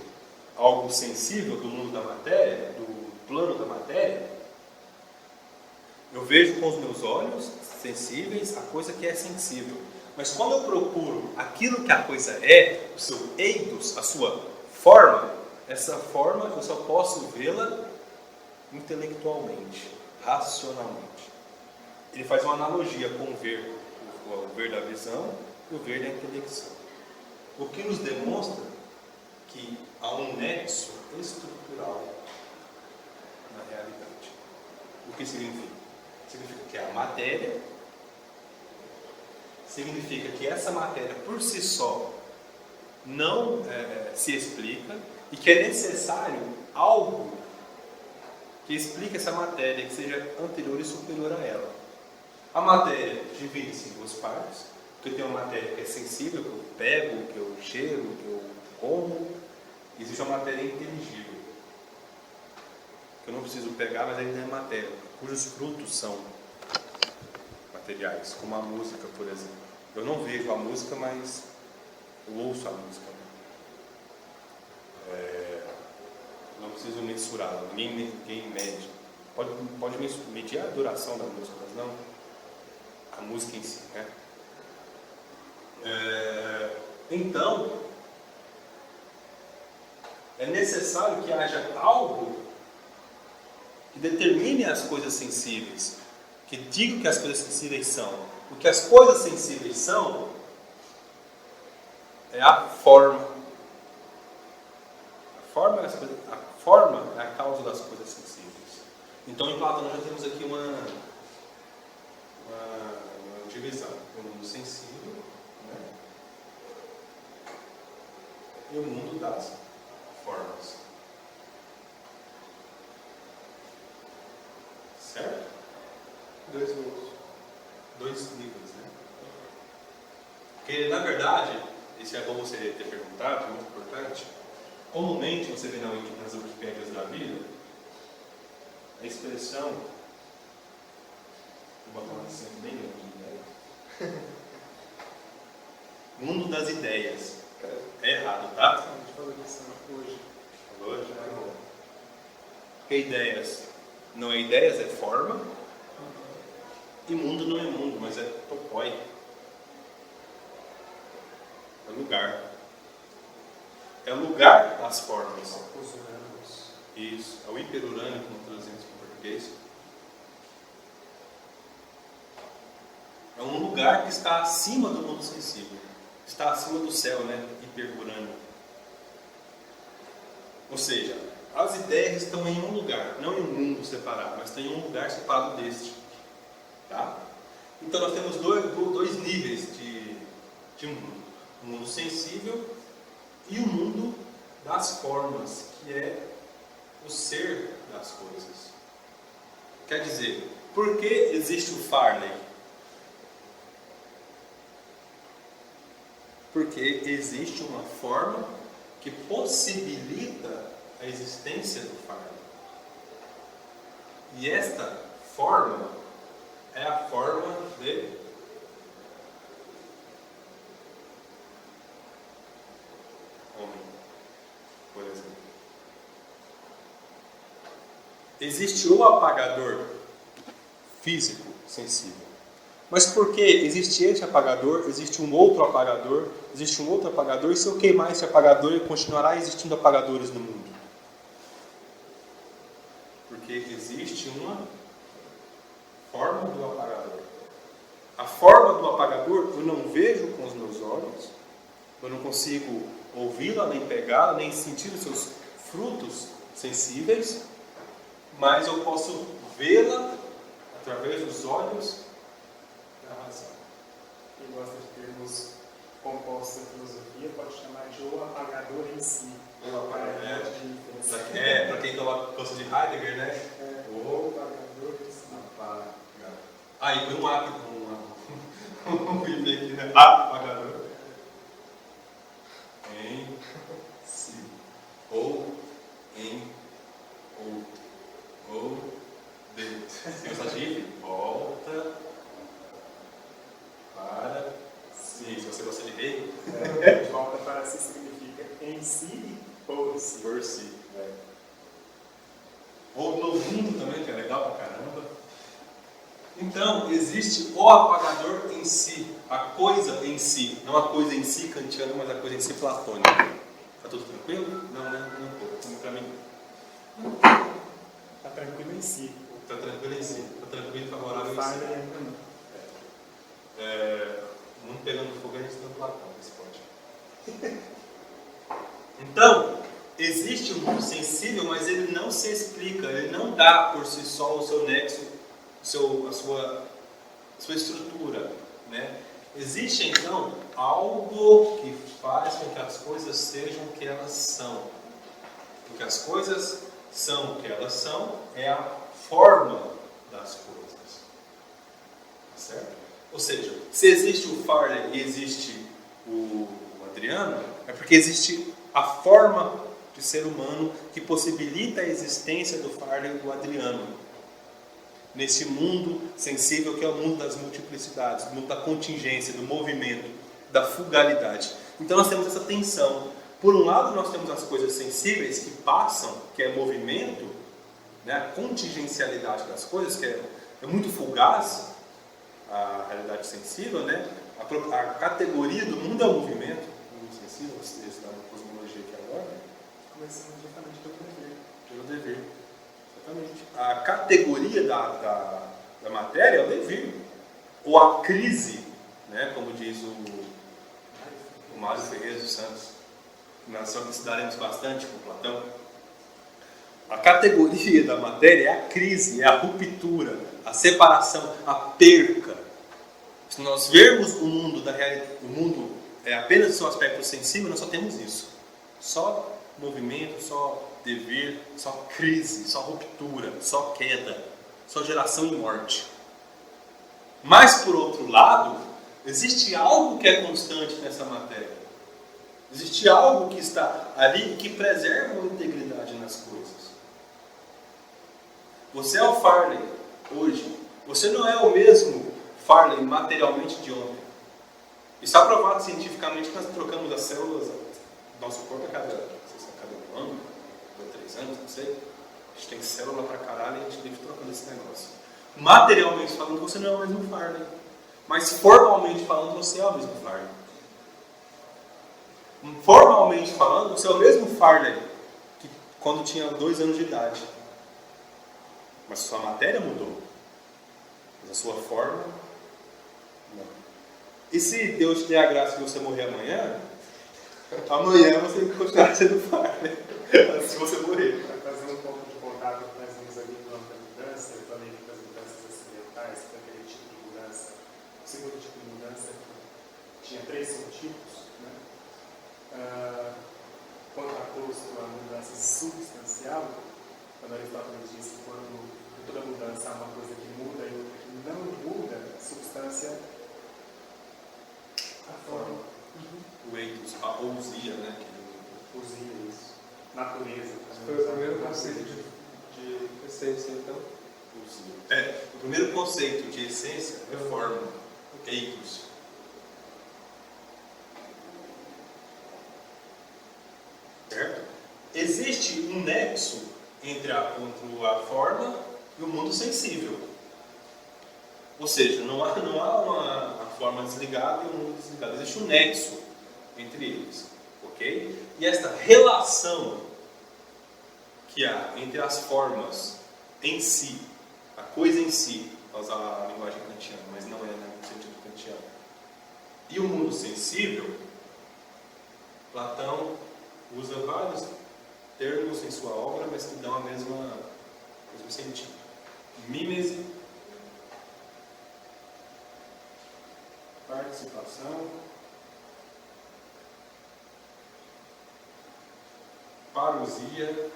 algo sensível do mundo da matéria, do plano da matéria, eu vejo com os meus olhos sensíveis a coisa que é sensível. Mas quando eu procuro aquilo que a coisa é, o seu eidos, a sua forma, essa forma eu só posso vê-la intelectualmente, racionalmente. Ele faz uma analogia com o ver da visão e o ver da intelecção. O que nos demonstra que há um nexo estrutural na realidade. O que significa? Significa que a matéria, significa que essa matéria por si só não se explica e que é necessário algo que explique essa matéria, que seja anterior e superior a ela. A matéria divide-se em duas partes, porque tem uma matéria que é sensível, que eu pego, que eu cheiro, que eu como. Existe uma matéria inteligível, que eu não preciso pegar, mas ainda é matéria, cujos frutos são materiais, como a música, por exemplo. Eu não vejo a música, mas eu ouço a música. Não preciso mensurá-la, ninguém mede. Pode medir a duração da música, mas não a música em si, né? Então, é necessário que haja algo que determine as coisas sensíveis, que diga o que as coisas sensíveis são. O que as coisas sensíveis são é a forma. A forma é a causa das coisas sensíveis. Então, em Platão, nós já temos aqui uma divisão. O mundo sensível, né? E o mundo das formas. Certo? Dois mundos. Dois níveis, né? Porque, na verdade, isso é bom você ter perguntado, é muito importante. Comumente, você vê nas Wikipédias da vida, a expressão, vou botar um acento bem grande, mundo das ideias. É errado, tá? A gente falou disso hoje. Falou hoje? Tá bom. Porque ideias não é ideias, é forma. E mundo não é mundo, mas é topoi. É lugar. É o lugar das formas. Os urânicos. Isso. É o hiperurânico, como traduzimos para o português. É um lugar que está acima do mundo sensível. Está acima do céu, né? Hiperurânico. Ou seja, as ideias estão em um lugar, não em um mundo separado, mas estão em um lugar separado deste. Tá? Então nós temos dois níveis de mundo. O mundo sensível e o mundo das formas, que é o ser das coisas. Quer dizer, por que existe o Farley? Porque existe uma forma que possibilita a existência do Farley. E esta forma é a forma de homem, por exemplo. Existe o apagador físico sensível. Mas por que existe esse apagador, existe um outro apagador, existe um outro apagador, e se eu queimar esse apagador, continuará existindo apagadores no mundo? Porque existe uma forma do apagador. A forma do apagador eu não vejo com os meus olhos, eu não consigo ouvi-la, nem pegá-la, nem sentir os seus frutos sensíveis, mas eu posso vê-la através dos olhos da razão. Quem gosta de termos compostos da filosofia pode chamar de o apagador em si. O apagador, Para para quem toma curso de Heidegger, né? O apagador em si. Aí põe um A aqui, um bíblia aqui, né? Apagador. Em si. Ou em outro. Ou de. Se gostar de volta para si. Se você gosta de rei, Volta para si significa em si e por si. por si. Ou no mundo também, que é legal pra caramba. Então, existe o apagador em si, a coisa em si. Não a coisa em si kantiana, mas a coisa em si platônica. Tá tudo tranquilo? Não, né? Não tô. Pra mim. Está tranquilo em si. Tá tranquilo em si. Tá tranquilo e favorável em Fala si. ainda não. O mundo pegando fogo, a gente não Platão, esse pode. Então, existe um mundo sensível, mas ele não se explica, ele não dá por si só o seu nexo, a sua estrutura, né? Existe então algo que faz com que as coisas sejam o que elas são. Porque as coisas são o que elas são é a forma das coisas. Certo? Ou seja, se existe o Farley e existe o Adriano, é porque existe a forma de ser humano que possibilita a existência do Farley e do Adriano. Nesse mundo sensível que é o mundo das multiplicidades, do mundo da contingência, do movimento, da fugalidade. Então nós temos essa tensão. Por um lado nós temos as coisas sensíveis que passam, que é movimento, né? A contingencialidade das coisas, que é muito fugaz, a realidade sensível, né? A categoria do mundo é o movimento, o mundo sensível, você está na cosmologia aqui agora, né? Começando justamente pelo dever. Pelo dever. Exatamente. A categoria da matéria é o devir. Ou a crise, né? Como diz o Mário Ferreira dos Santos. Nós estudaremos bastante com Platão. A categoria da matéria é a crise, é a ruptura, a separação, a perca. Se nós vermos o mundo da realidade, o mundo apenas do seu aspecto sensível, nós só temos isso. Só movimento, só dever, só crise, só ruptura, só queda, só geração e morte. Mas, por outro lado, existe algo que é constante nessa matéria. Existe algo que está ali que preserva a integridade nas coisas. Você é o Farley hoje. Você não é o mesmo Farley materialmente de ontem. Está provado cientificamente que nós trocamos as células do nosso corpo a cada um ano, ou 3 anos, não sei. A gente tem célula pra caralho e a gente vive trocando esse negócio. Materialmente falando, você não é o mesmo Farley. Mas formalmente falando, você é o mesmo Farley. Formalmente falando, você é o mesmo Farley que quando tinha 2 anos de idade. Mas sua matéria mudou. Mas a sua forma, não. E se Deus te der a graça de você morrer amanhã você continuar sendo Farley. Se você morrer. Para fazer um pouco de contato que nós vimos ali no âmbito da mudança, eu falei das mudanças acidentais, daquele tipo de mudança. O segundo tipo de mudança tinha 3 subtipos, né? Contraposto à mudança substancial, quando Aristóteles disse que quando toda mudança há uma coisa que muda e outra que não muda, a substância, a forma. O eitos, a ousia, né? Ousia isso. Natureza. Foi o primeiro conceito de essência, então? O primeiro conceito de essência é forma. Eitos. Certo? Existe um nexo entre a forma e o mundo sensível. Ou seja, não há uma forma desligada e um mundo desligado. Existe um nexo entre eles. Ok? E esta relação que há entre as formas em si, a coisa em si, para usar a linguagem kantiana, mas não é no sentido kantiano, e o mundo sensível, Platão usa vários termos em sua obra, mas que dão o mesmo sentido. Mímese, participação, parousia,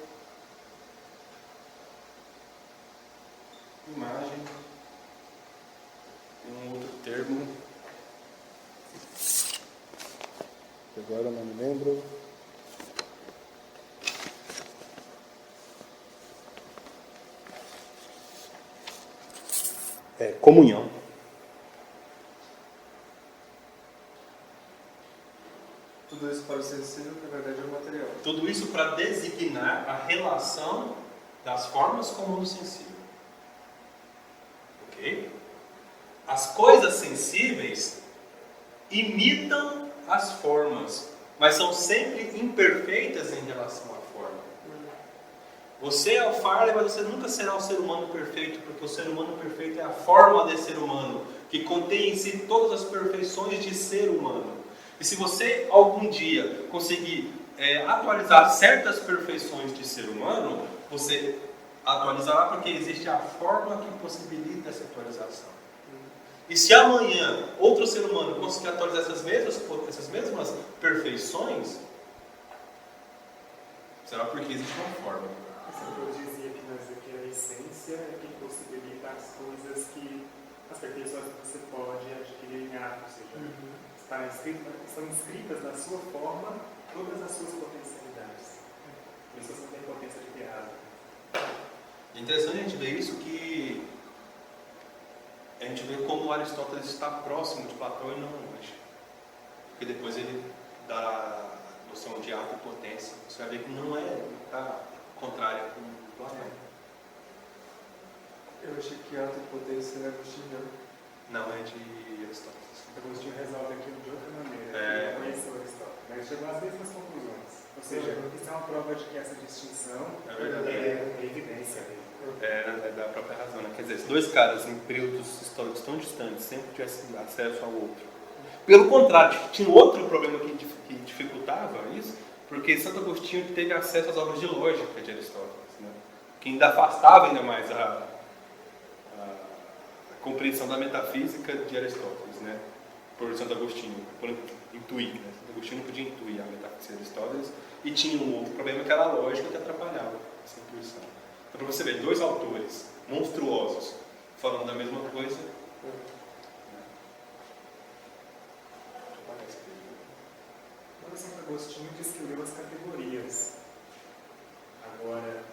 imagem, e um outro termo, agora não me lembro. Comunhão. Tudo isso para o sensível, que na verdade é o material. Tudo isso para designar a relação das formas com o mundo sensível. Ok? As coisas sensíveis imitam as formas, mas são sempre imperfeitas em relação à forma. Você é o Farley, mas você nunca será o ser humano perfeito, porque o ser humano perfeito é a forma de ser humano, que contém em si todas as perfeições de ser humano. E se você algum dia conseguir atualizar certas perfeições de ser humano, você atualizará porque existe a forma que possibilita essa atualização. E se amanhã outro ser humano conseguir atualizar essas mesmas perfeições, será porque existe uma forma. Eu dizia que a essência é quem possibilita as coisas que, as perfeições que você pode adquirir em ato, ou seja, estão inscritas na sua forma todas as suas potencialidades. Por isso você não tem potência de criar. É interessante a gente ver isso, que a gente vê como Aristóteles está próximo de Platão e não longe. Porque depois ele dá a noção de ato e potência. Você vai ver que não está contrária com Platão. Eu achei que ato e potência era agostiniano. Não, é de Aristóteles. Agostinho resolve aquilo de outra maneira. Conheceu Aristóteles. Mas chegou às mesmas conclusões. Ou seja, isso é uma prova de que essa distinção é evidência. É da própria razão, né? Quer dizer, se 2 caras em períodos históricos tão distantes sempre tivessem acesso ao outro. Pelo contrário, tinha outro problema que dificultava isso, porque Santo Agostinho teve acesso às obras de lógica de Aristóteles, né? Que ainda afastava ainda mais a compreensão da metafísica de Aristóteles, né? Por Santo Agostinho, por intuir, né? Santo Agostinho não podia intuir a metafísica de Aristóteles, e tinha um outro problema que era a lógica que atrapalhava essa intuição. Então, para você ver, dois autores monstruosos falando da mesma coisa. O Santo Agostinho descreveu as categorias. Agora,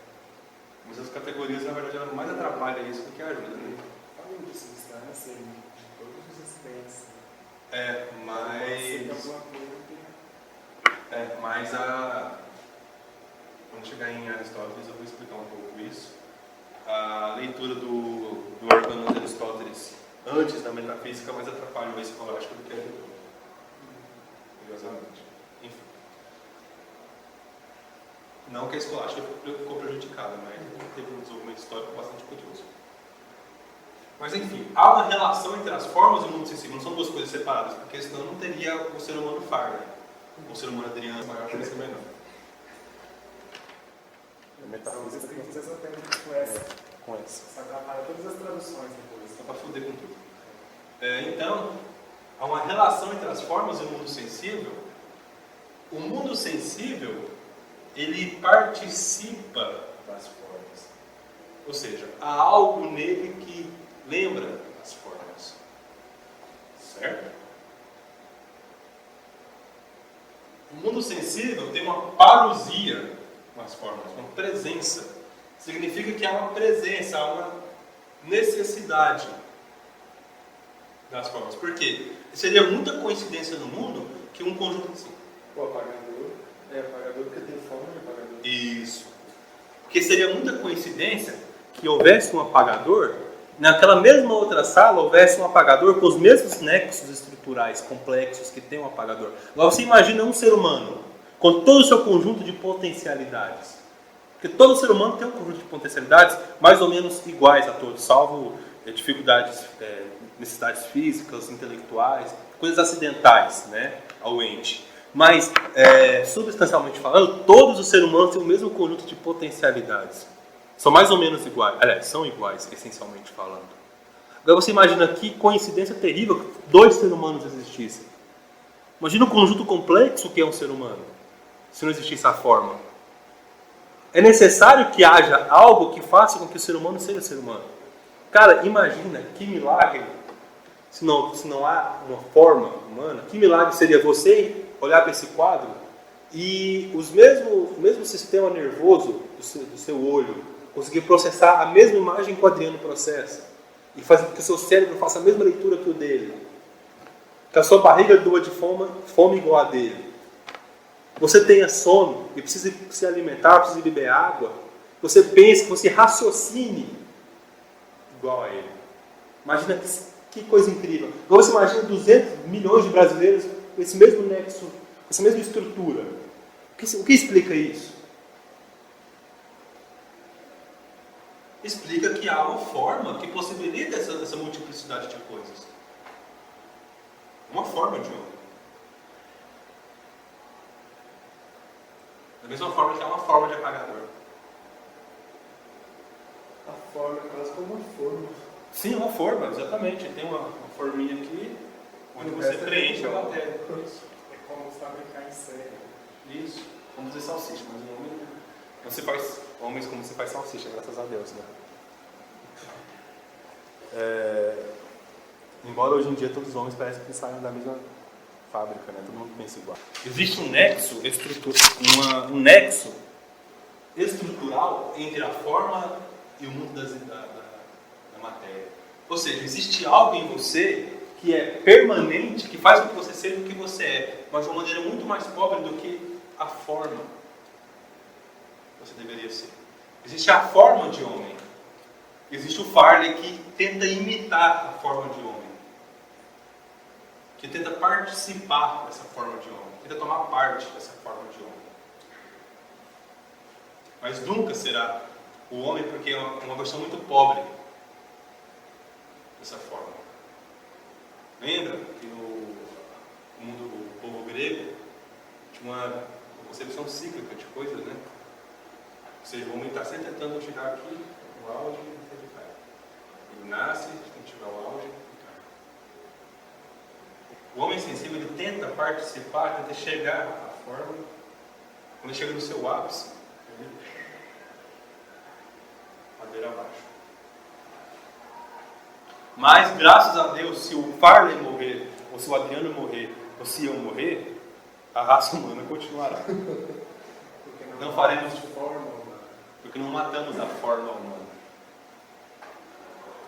Mas as categorias, na verdade, ela mais atrapalha isso do que ajuda, né? falou de substância e de todos os acidentes. Mas quando chegar em Aristóteles eu vou explicar um pouco isso. A leitura do Arcano de Aristóteles antes da metafísica mais atrapalhou a escolástica do que a leitura. Curiosamente. Enfim. Não que a escolástica ficou prejudicada, mas teve um desenvolvimento histórico bastante curioso. Mas enfim, há uma relação entre as formas e o mundo sensível, não são duas coisas separadas, porque senão não teria o ser humano Far, né? O ser humano Adriano maior que esse menor. São os escritos exotéricos com essa. Com essa. Isso atrapalha todas as traduções depois. Só para foder com tudo. Então, há uma relação entre as formas e o mundo sensível. O mundo sensível, ele participa das formas. Ou seja, há algo nele que lembra as formas. Certo? O mundo sensível tem uma parousia com as formas, uma presença. Significa que há uma presença, há uma necessidade das formas. Por quê? Seria muita coincidência no mundo que um conjunto assim. O apagador é apagador porque tem forma de apagador. Isso. Porque seria muita coincidência que houvesse um apagador, naquela mesma outra sala houvesse um apagador com os mesmos nexos estruturais complexos que tem um apagador. Agora você imagina um ser humano com todo o seu conjunto de potencialidades. Porque todo ser humano tem um conjunto de potencialidades mais ou menos iguais a todos, salvo dificuldades, necessidades físicas, intelectuais, coisas acidentais, né, ao ente. Mas, substancialmente falando, todos os seres humanos têm o mesmo conjunto de potencialidades. São mais ou menos iguais. Aliás, são iguais, essencialmente falando. Agora você imagina que coincidência terrível que dois seres humanos existissem. Imagina o conjunto complexo que é um ser humano, se não existisse a forma. É necessário que haja algo que faça com que o ser humano seja ser humano. Cara, imagina que milagre, se não há uma forma humana, que milagre seria você olhar para esse quadro e o mesmo sistema nervoso do seu olho conseguir processar a mesma imagem que o Adriano processa e fazer com que o seu cérebro faça a mesma leitura que o dele, que a sua barriga doa de fome igual a dele, você tenha sono e precisa se alimentar, precisa beber água, você pense, você raciocine igual a ele. Imagina que coisa incrível. Agora você imagina 200 milhões de brasileiros com esse mesmo nexo, com essa mesma estrutura. O que explica isso? Explica que há uma forma que possibilita essa multiplicidade de coisas. Uma forma de homem. Da mesma forma que há uma forma de apagador. A forma é quase como uma forma. Sim, uma forma, exatamente. Tem uma forminha aqui, onde você preenche a matéria. É como fabricar em série. Isso. Vamos dizer salsicha, mas o homem... Você faz homens como você faz salsicha, graças a Deus, né? Embora hoje em dia todos os homens parecem que saem da mesma fábrica, né? Todo mundo pensa igual. Existe um nexo estrutural entre a forma e o mundo da matéria. Ou seja, existe algo em você que é permanente, que faz com que você seja o que você é, mas de uma maneira muito mais pobre do que a forma que você deveria ser. Existe a forma de homem. Existe o Farley que tenta imitar a forma de homem. Que tenta participar dessa forma de homem. Tenta tomar parte dessa forma de homem. Mas nunca será o homem porque é uma versão muito pobre dessa forma. Lembra que no mundo do povo grego tinha uma concepção cíclica de coisas, né? Ou seja, o homem está sempre tentando chegar aqui no auge e sempre cai. Ele nasce, quando tiver o auge, cai. O homem sensível, ele tenta participar, tenta chegar à forma. Quando ele chega no seu ápice, ele madeira abaixo. Mas, graças a Deus, se o Farley morrer, ou se o Adriano morrer, ou se eu morrer, a raça humana continuará. Porque Não faremos de forma humana. Porque não matamos a forma humana.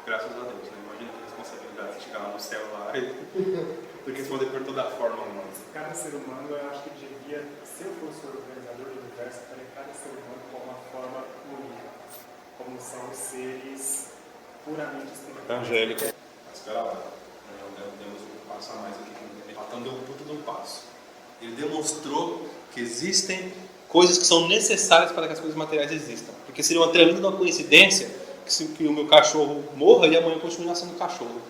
Graças a Deus, né? Imagina a responsabilidade de chegar lá no céu lá do que responder por toda a forma humana. Cada ser humano, eu acho que devia, se eu fosse o organizador do universo, eu faria cada ser humano com uma forma única, como são os seres puramente espirituais. Angélica. Mas espera lá, devemos passar mais aqui. Platão deu um puta de um passo. Ele demonstrou que existem coisas que são necessárias para que as coisas materiais existam. Porque seria uma tremenda coincidência que o meu cachorro morra e amanhã continue nascendo cachorro.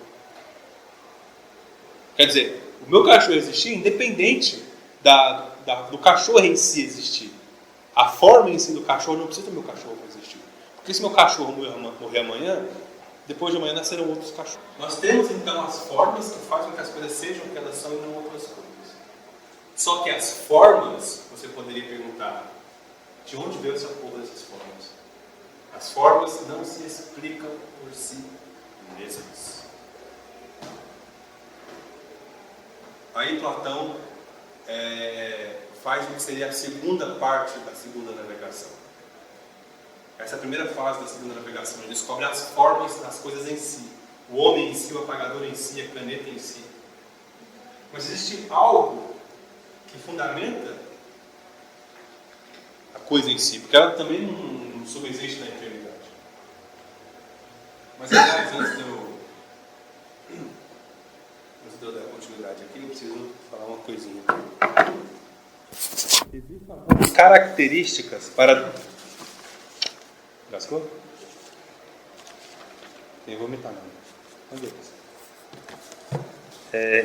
Quer dizer, o meu cachorro existir independente do cachorro em si existir. A forma em si do cachorro não precisa do meu cachorro para existir. Porque se meu cachorro morrer amanhã, depois de amanhã nascerão outros cachorros. Nós temos então as formas que fazem com que as coisas sejam o que elas são e não outras coisas. Só que as formas, você poderia perguntar, de onde veio essa porra dessas formas? As formas não se explicam por si mesmas. Aí Platão faz o que seria a segunda parte da segunda navegação. Essa é a primeira fase da segunda navegação. Ele descobre as formas das coisas em si. O homem em si, o apagador em si, a caneta em si. Mas existe algo que fundamenta a coisa em si, porque ela também não subsiste na eternidade. Mas aliás, antes de eu dar continuidade aqui, eu preciso falar uma coisinha. Existem algumas características para... Gascou? Nem vou vomitar não.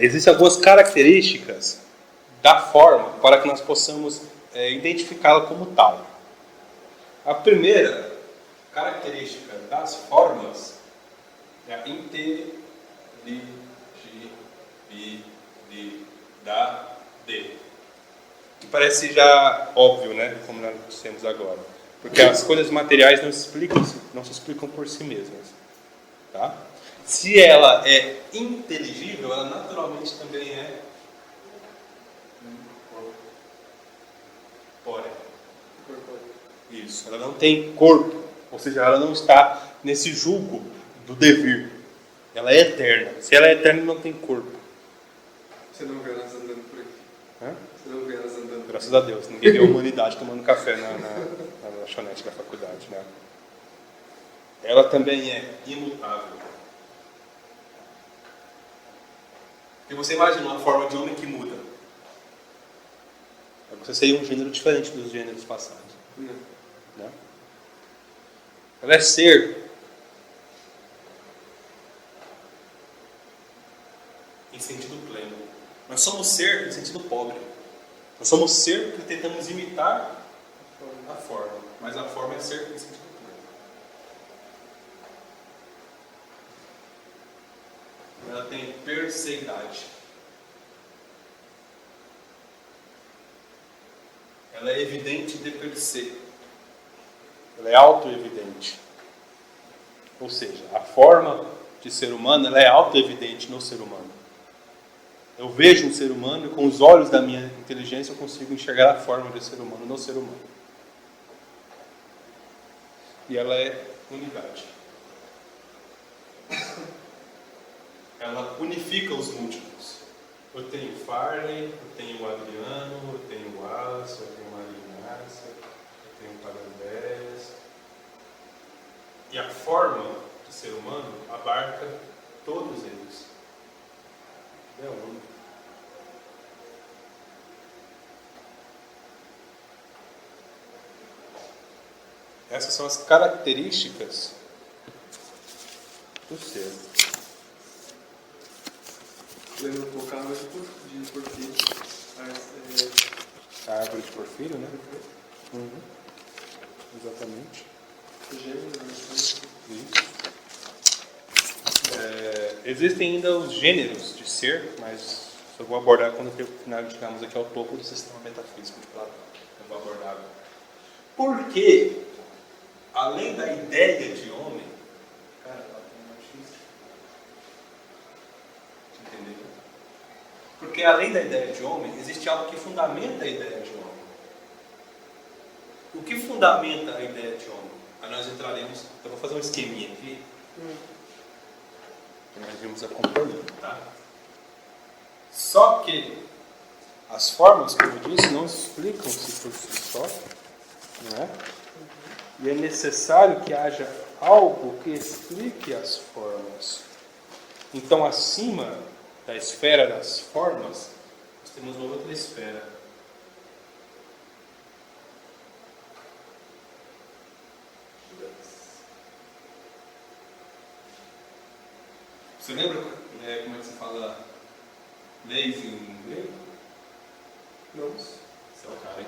Existem algumas características da forma para que nós possamos identificá-la como tal. A primeira característica das formas é a inteligibilidade. Que parece já óbvio, né? Como nós dissemos agora. Porque as coisas materiais não se explicam por si mesmas. Tá? Se ela é inteligível, ela naturalmente também é corpórea. Isso, ela não tem corpo, ou seja, ela não está nesse julgo do devir. Ela é eterna. Se ela é eterna, não tem corpo. Você não vê elas andando por aqui. Hã? Você não vê elas andando. Graças a Deus, ninguém vê a humanidade tomando café na lanchonete da faculdade, né? Ela também é imutável. E você imagina uma forma de homem que muda. Você seria um gênero diferente dos gêneros passados. Né? Ela é ser em sentido pleno. Nós somos ser em sentido pobre. Nós somos ser que tentamos imitar a forma, mas a forma é ser em sentido pleno. Ela tem perseidade. Ela é evidente de per se. Ela é auto-evidente. Ou seja, a forma de ser humano ela é auto-evidente no ser humano. Eu vejo um ser humano e com os olhos da minha inteligência eu consigo enxergar a forma de ser humano no ser humano. E ela é unidade. Ela unifica os múltiplos. Eu tenho Farley, eu tenho o Adriano, eu tenho o Wallace, eu tenho a Inácia, eu tenho o Padandés. E a forma de ser humano abarca todos eles. É único. Essas são as características do ser. Lembra um pouco a árvore de porfírio. A árvore de porfírio, né? Uhum. Exatamente. Gêmeo, né? Isso. Existem ainda os gêneros de ser, mas eu vou abordar quando chegarmos aqui ao topo do sistema metafísico de Platão. Eu vou abordar agora. Por que, além da ideia de homem, cara, Platão é artista. Entendeu? Porque além da ideia de homem, existe algo que fundamenta a ideia de homem. O que fundamenta a ideia de homem? Aí nós entraremos, eu vou fazer um esqueminha aqui. Que nós vimos acompanhando, tá? Só que as formas, como eu disse, não explicam-se por si só, não é? E é necessário que haja algo que explique as formas. Então, acima da esfera das formas, nós temos uma outra esfera. Você lembra como é que se fala leis em grego? Não. Você é o cara, hein?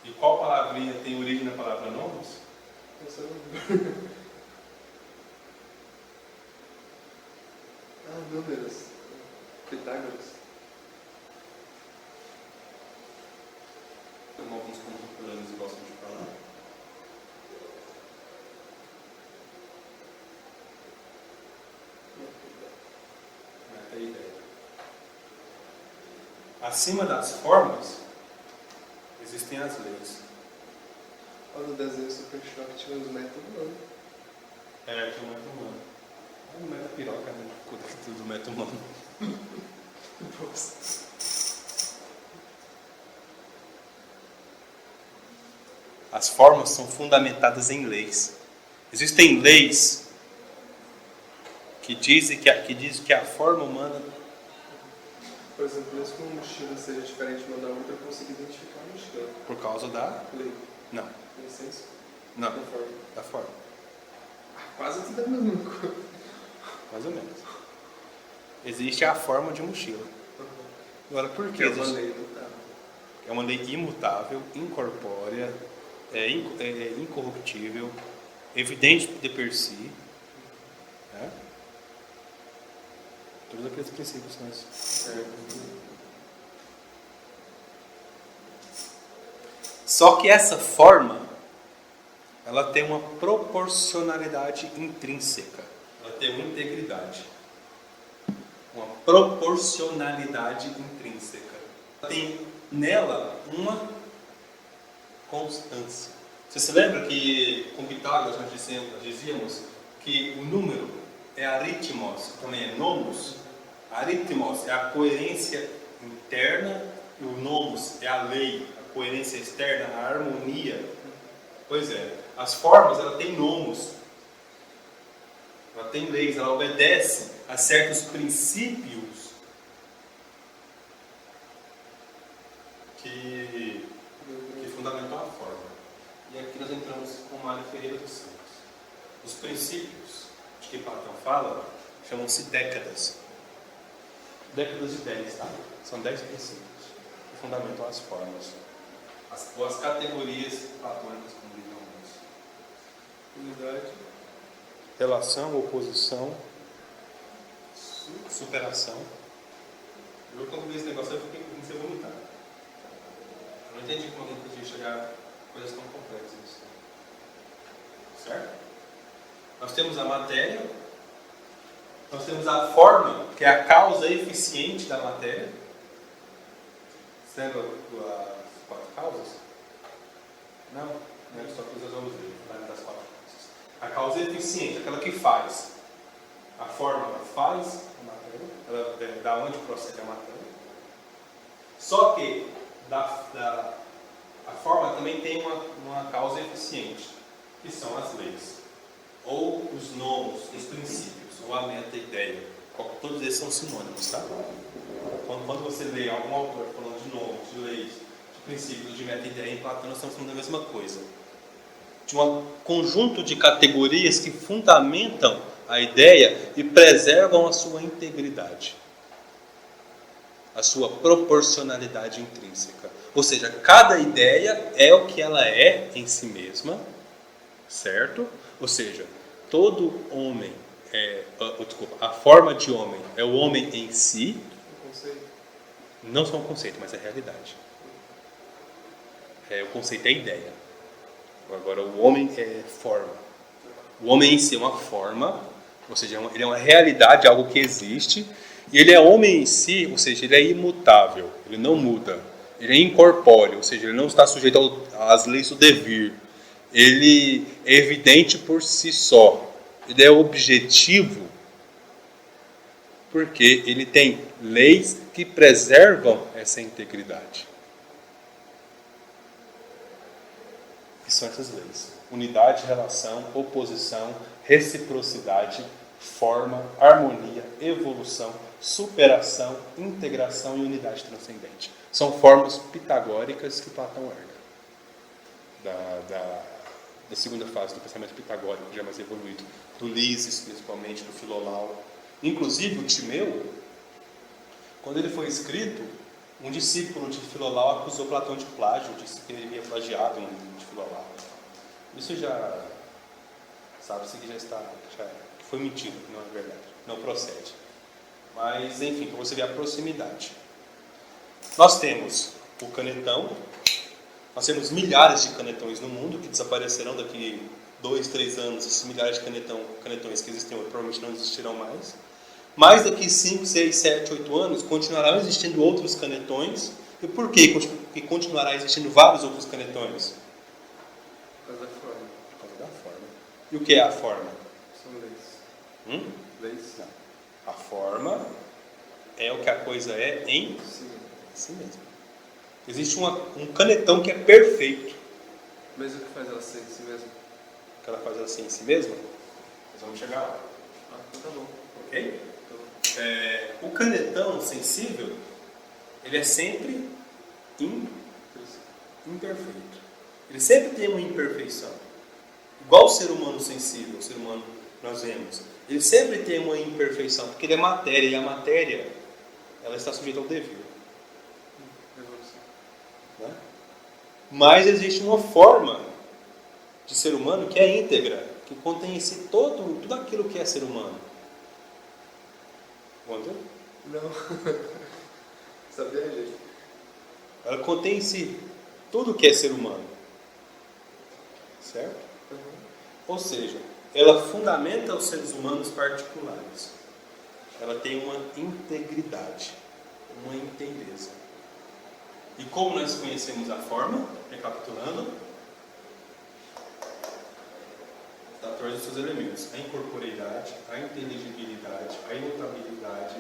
E qual palavrinha tem origem na palavra nomos? Essa eu não vi. Números. Pitágoras. Como alguns contemporâneos gostam de falar. Essa é a ideia. Acima das formas, existem as leis. Olha no desenho Super Choque tinha os métodos humanos. É, tinha o método humano. O método piroca, né? Tudo do método humano. As formas são fundamentadas em leis. Existem leis que dizem que a forma humana... Por exemplo, mesmo que uma mochila seja diferente uma da outra, eu consigo identificar a mochila. Por causa da... Lei. Não. Licença? Não. Da forma. Da forma. Quase tudo é a mesma coisa. Mais ou menos. Existe a forma de mochila. Agora, por que É uma existe? lei imutável. É uma lei imutável, incorpórea, incorruptível, evidente de per si. Né? Todos aqueles princípios são esses. Só que essa forma, ela tem uma proporcionalidade intrínseca. Ela tem uma integridade. Uma proporcionalidade intrínseca. Tem nela uma constância. Você se lembra que com Pitágoras nós dizíamos que o número é aritmos, também é nomos? Aritmos é a coerência interna e o nomos é a lei, a coerência externa, a harmonia. Pois é, as formas ela tem nomos, ela tem leis, ela obedece a certos princípios que fundamentam a forma. E aqui nós entramos com Mário Ferreira dos Santos. Os princípios de que Platão fala chamam-se décadas. Décadas de 10, tá? São 10 princípios que fundamentam as formas. As categorias platônicas, como dizem alguns. Unidade. Relação, oposição, superação. Eu quando vi esse negócio eu fiquei com você vomitar. Eu não entendi como alguém podia chegar a coisas tão complexas. Certo? Nós temos a matéria, nós temos a forma, que é a causa eficiente da matéria. Você lembra as 4 causas? Não, não é só que nós vamos ver, das 4 causas. A causa eficiente, aquela que faz. A forma ela faz a matéria, da onde procede a matéria. Só que a forma também tem uma causa eficiente, que são as leis, ou os nomos, os princípios, ou a meta-ideia. Todos esses são sinônimos, tá? Quando você lê algum autor falando de nomos, de leis, de princípios, de meta-ideia, em Platão nós estamos falando da mesma coisa. De um conjunto de categorias que fundamentam a ideia e preservam a sua integridade, a sua proporcionalidade intrínseca. Ou seja, cada ideia é o que ela é em si mesma, certo? Ou seja, todo homem, desculpa, a forma de homem é o homem em si, O conceito. não só um conceito, mas é a realidade. O conceito é a ideia. Agora, o homem é forma. O homem em si é uma forma, ou seja, ele é uma realidade, algo que existe, e ele é homem em si, ou seja, ele é imutável, ele não muda. Ele é incorpóreo, ou seja, ele não está sujeito às leis do devir. Ele é evidente por si só. Ele é objetivo porque ele tem leis que preservam essa integridade. Que são essas leis? Unidade, relação, oposição, reciprocidade, forma, harmonia, evolução, superação, integração e unidade transcendente. São formas pitagóricas que Platão herda da segunda fase do pensamento pitagórico, já mais evoluído, do Lises, principalmente, do Filolau. Inclusive, o Timeu, quando ele foi escrito, um discípulo de Filolau acusou Platão de plágio, disse que ele havia plagiado um livro de Filolau. Isso já, sabe-se que que foi mentira, que não é verdade, não procede. Mas, enfim, para você ver a proximidade. Nós temos o canetão, nós temos milhares de canetões no mundo que desaparecerão daqui 2, 3 anos. Esses milhares de canetões que existem hoje provavelmente não existirão mais. Mas daqui 5, 6, 7, 8 anos continuarão existindo outros canetões. E por que continuará existindo vários outros canetões? Por causa da forma. Por causa da forma. E o que é a forma? São leis. Leis? Não. A forma é o que a coisa é em si mesmo. Existe um canetão que é perfeito. Mas o que faz ela ser em si mesma? O que ela faz assim em si mesma? Nós vamos chegar lá. Então tá bom. Ok? O canetão sensível, ele é sempre imperfeito. Ele sempre tem uma imperfeição. Igual o ser humano sensível, o ser humano que nós vemos. Ele sempre tem uma imperfeição, porque ele é matéria, e a matéria ela está sujeita ao devir. Né? Mas existe uma forma de ser humano que é íntegra, que contém em si tudo aquilo que é ser humano. Entendeu? Não. Sabia, gente? Ela contém em si tudo que é ser humano. Certo? Ou seja, ela fundamenta os seres humanos particulares. Ela tem uma integridade, uma inteireza. E como nós conhecemos a forma, recapitulando, está através dos seus elementos: a incorporeidade, a inteligibilidade, a imutabilidade,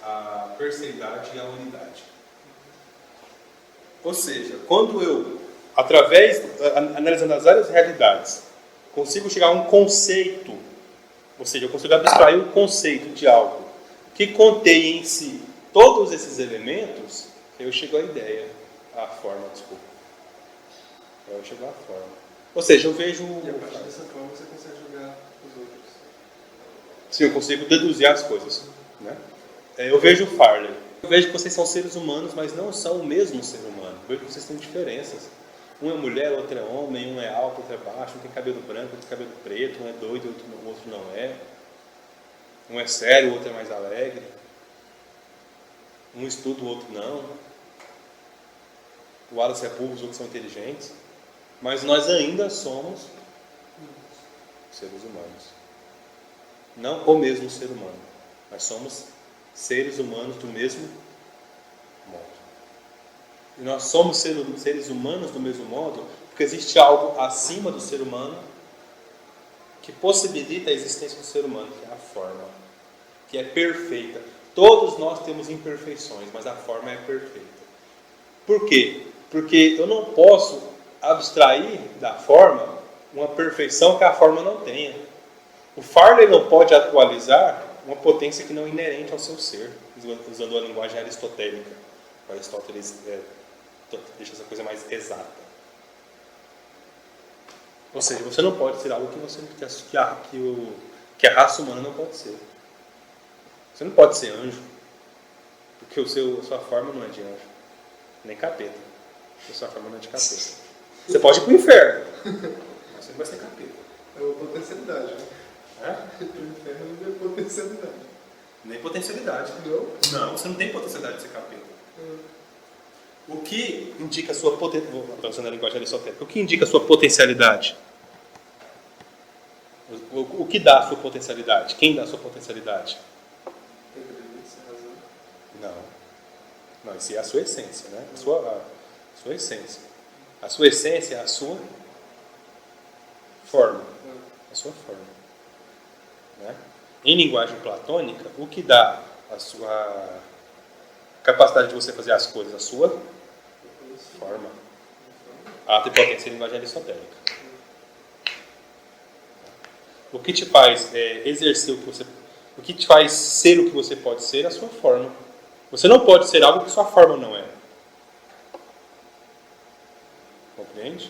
a perseidade e a unidade. Ou seja, quando eu, analisando as várias realidades, consigo chegar a um conceito, ou seja, eu consigo abstrair o conceito de algo que contém em si todos esses elementos, eu chego à ideia, à forma, desculpa. Eu chego à forma. Ou seja, eu vejo... E a partir dessa forma você consegue julgar os outros. Sim, eu consigo deduzir as coisas. Né? Eu vejo o Farley. Eu vejo que vocês são seres humanos, mas não são o mesmo ser humano. Eu vejo que vocês têm diferenças. Um é mulher, outro é homem, um é alto, outro é baixo, um tem cabelo branco, outro tem cabelo preto, um é doido, o outro não é. Um é sério, o outro é mais alegre. Um estuda, o outro não. O Wallace é burro, os outros são inteligentes. Mas nós ainda somos seres humanos. Não o mesmo ser humano. Nós somos seres humanos do mesmo modo. E nós somos seres humanos do mesmo modo porque existe algo acima do ser humano que possibilita a existência do ser humano, que é a forma, que é perfeita. Todos nós temos imperfeições, mas a forma é perfeita. Por quê? Porque eu não posso abstrair da forma uma perfeição que a forma não tenha. O Farley não pode atualizar uma potência que não é inerente ao seu ser, usando a linguagem aristotélica. Aristóteles deixa essa coisa mais exata. Ou seja, você não pode ser algo que a raça humana não pode ser. Você não pode ser anjo, porque a sua forma não é de anjo, nem capeta. A sua forma não é de capeta. Você pode ir para o inferno, mas você não vai ser capeta. É uma potencialidade, né? É? O inferno não é potencialidade. Nem potencialidade. Não? Não, você não tem potencialidade de ser capeta. O que indica a sua potencialidade? Estou usando a linguagem aristotélica. O que indica a sua potencialidade? O que dá a sua potencialidade? Quem dá a sua potencialidade? Inteligência, razão. Não, isso é a sua essência, né? A sua essência. A sua essência é a sua forma. A sua forma. Né? Em linguagem platônica, o que dá a sua capacidade de você fazer as coisas? A sua forma. A potência em linguagem aristotélica. O que te faz exercer o que você... O que te faz ser o que você pode ser é a sua forma. Você não pode ser algo que sua forma não é. Compreende?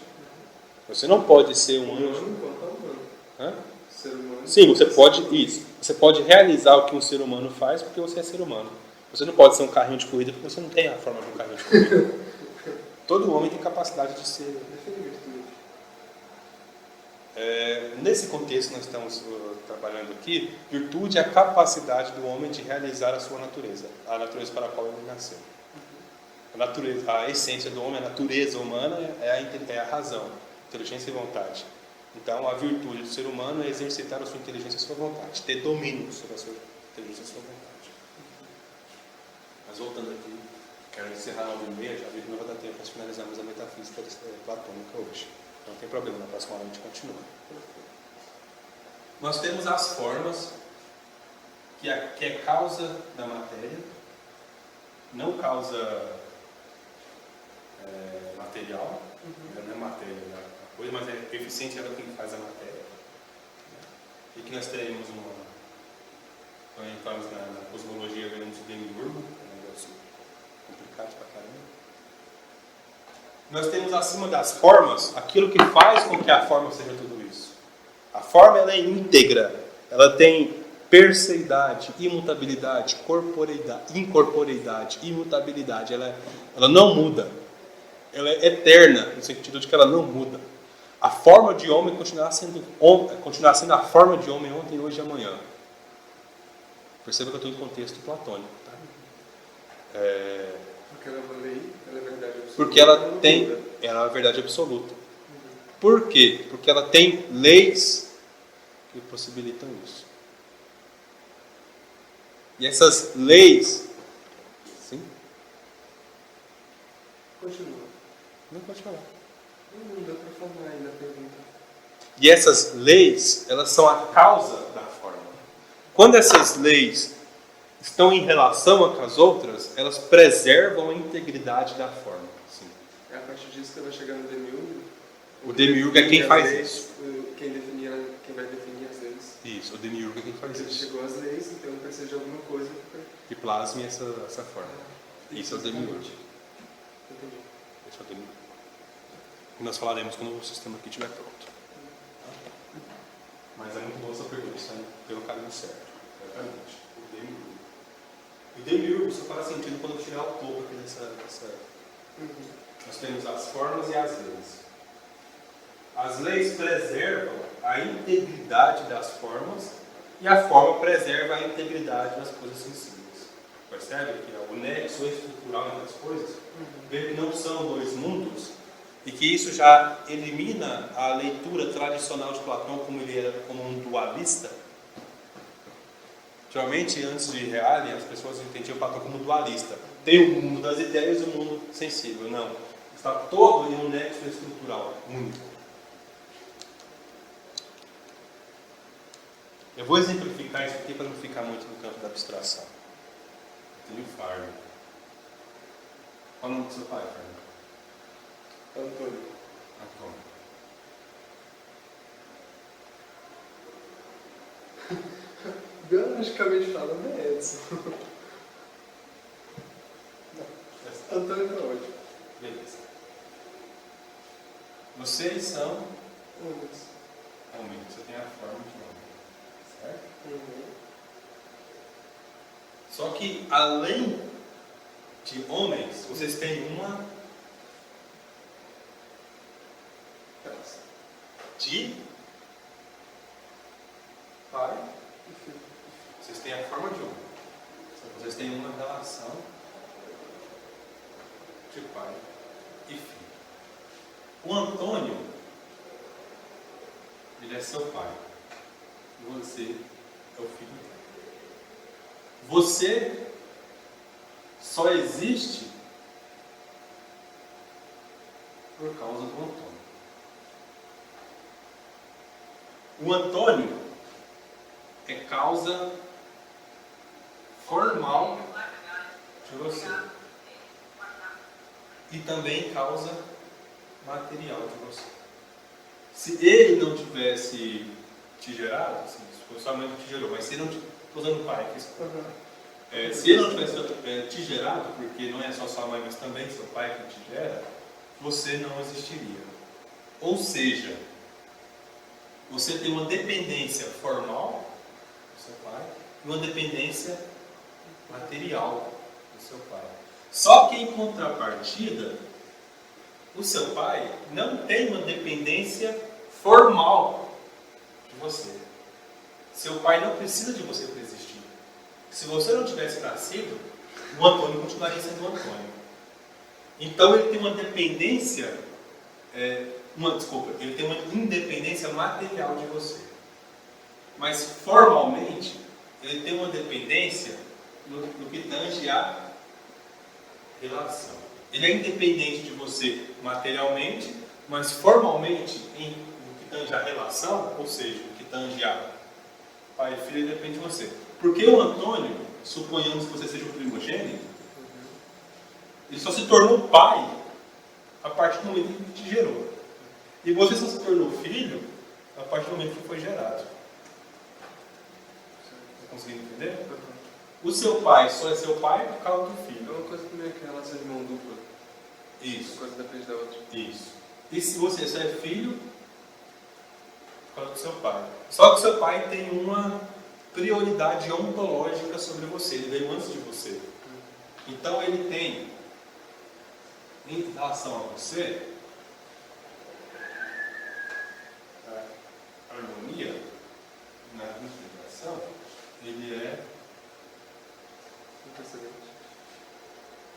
Você não pode ser um anjo. Humano. Hã? Ser humano. Sim, você pode isso. Você pode realizar o que um ser humano faz porque você é ser humano. Você não pode ser um carrinho de corrida porque você não tem a forma de um carrinho de corrida. Todo homem tem capacidade de ser. Define virtude. Nesse contexto nós estamos trabalhando aqui, virtude é a capacidade do homem de realizar a sua natureza, a natureza para a qual ele nasceu. A essência do homem, a natureza humana é a razão, inteligência e vontade. Então, a virtude do ser humano é exercitar a sua inteligência e a sua vontade, ter domínio sobre a sua inteligência e a sua vontade. Mas voltando aqui, quero encerrar 9h30, já vi que não vai dar tempo, nós finalizamos a metafísica platônica hoje. Não tem problema, na próxima hora a gente continua. Nós temos as formas, que é causa da matéria, não causa material, não é matéria a coisa, mas é eficiente, ela quem faz a matéria. E que nós teremos quando entramos na cosmologia, veremos o demiurgo, que é um negócio complicado pra caramba. Nós temos acima das formas aquilo que faz com que a forma seja tudo isso. A forma ela é íntegra, ela tem perseidade, imutabilidade, incorporeidade, imutabilidade. Ela não muda. Ela é eterna, no sentido de que ela não muda. A forma de homem continuará sendo a forma de homem ontem, hoje e amanhã. Perceba que eu estou em contexto platônico. Tá? Porque ela é uma lei, ela é verdade absoluta. Porque ela é a verdade absoluta. Por quê? Porque ela tem leis que possibilitam isso. E essas leis... Sim? Continua. Não pode falar. Não dá para falar aí na pergunta. E essas leis, elas são a causa da forma. Quando essas leis estão em relação uma com as outras, elas preservam a integridade da forma. Sim. É a partir disso que vai chegar no demiurgo. O demiurgo é quem faz isso. Quem vai definir as leis. Isso, o demiurgo é quem faz Ele isso. chegou às leis, então precisa de alguma coisa Que plasme essa forma. Isso é o demiurgo. Entendi. Esse é o demiurgo. E nós falaremos quando o sistema aqui estiver pronto. Mas é muito boa essa pergunta, está pelo caminho certo. Exatamente. O demiurgo. O demiurgo só faz sentido quando eu chegar ao topo aqui dessa... Nós temos as formas e as leis. As leis preservam a integridade das formas e a forma preserva a integridade das coisas sensíveis. Percebe que o nexo estrutural entre as coisas, vê que não são dois mundos e que isso já elimina a leitura tradicional de Platão como ele era como um dualista. Geralmente, antes de Reale, as pessoas entendiam Platão como dualista. Tem o mundo das ideias e o mundo sensível. Não. Está todo em um nexo estrutural único. Eu vou exemplificar isso aqui para não ficar muito no campo da abstração. Eu tenho Fardo. Qual o nome do seu pai, Fardo? Antônio. Biologicamente falando, é Edson. Antônio tá ótimo. Beleza. Vocês são Homens. homens. Você tem a forma de homem. Certo? Só que, além de homens, vocês têm uma de Vocês têm a forma de um. Vocês têm uma relação de pai e filho. O Antônio, ele é seu pai. E você é o filho dele. Você só existe por causa do Antônio. O Antônio é causa formal de você. E também causa material de você. Se ele não tivesse te gerado, assim, sua mãe te gerou, mas se ele não estou usando pai aqui, se ele não tivesse te gerado, porque não é só sua mãe, mas também seu pai que te gera, você não existiria. Ou seja, você tem uma dependência formal do seu pai e uma dependência material do seu pai. Só que em contrapartida, o seu pai não tem uma dependência formal de você. Seu pai não precisa de você para existir. Se você não tivesse nascido, o Antônio continuaria sendo o Antônio. Então ele tem uma dependência, ele tem uma independência material de você. Mas formalmente, ele tem uma dependência no que tange a relação. Ele é independente de você materialmente, mas formalmente, no que tange a relação, ou seja, no que tange a pai e filho, ele depende de você. Porque o Antônio, suponhamos que você seja o primogênito, ele só se tornou pai a partir do momento em que te gerou. E você só se tornou filho a partir do momento que foi gerado. Está conseguindo entender? O seu pai só é seu pai por causa do filho. É uma coisa também que a relação de mão dupla. Isso. Uma coisa depende da outra. Isso. E se você só é filho por causa do seu pai. Só que o seu pai tem uma prioridade ontológica sobre você. Ele veio antes de você. Então ele tem, em relação a você, a harmonia na integração, ele é Antecedente.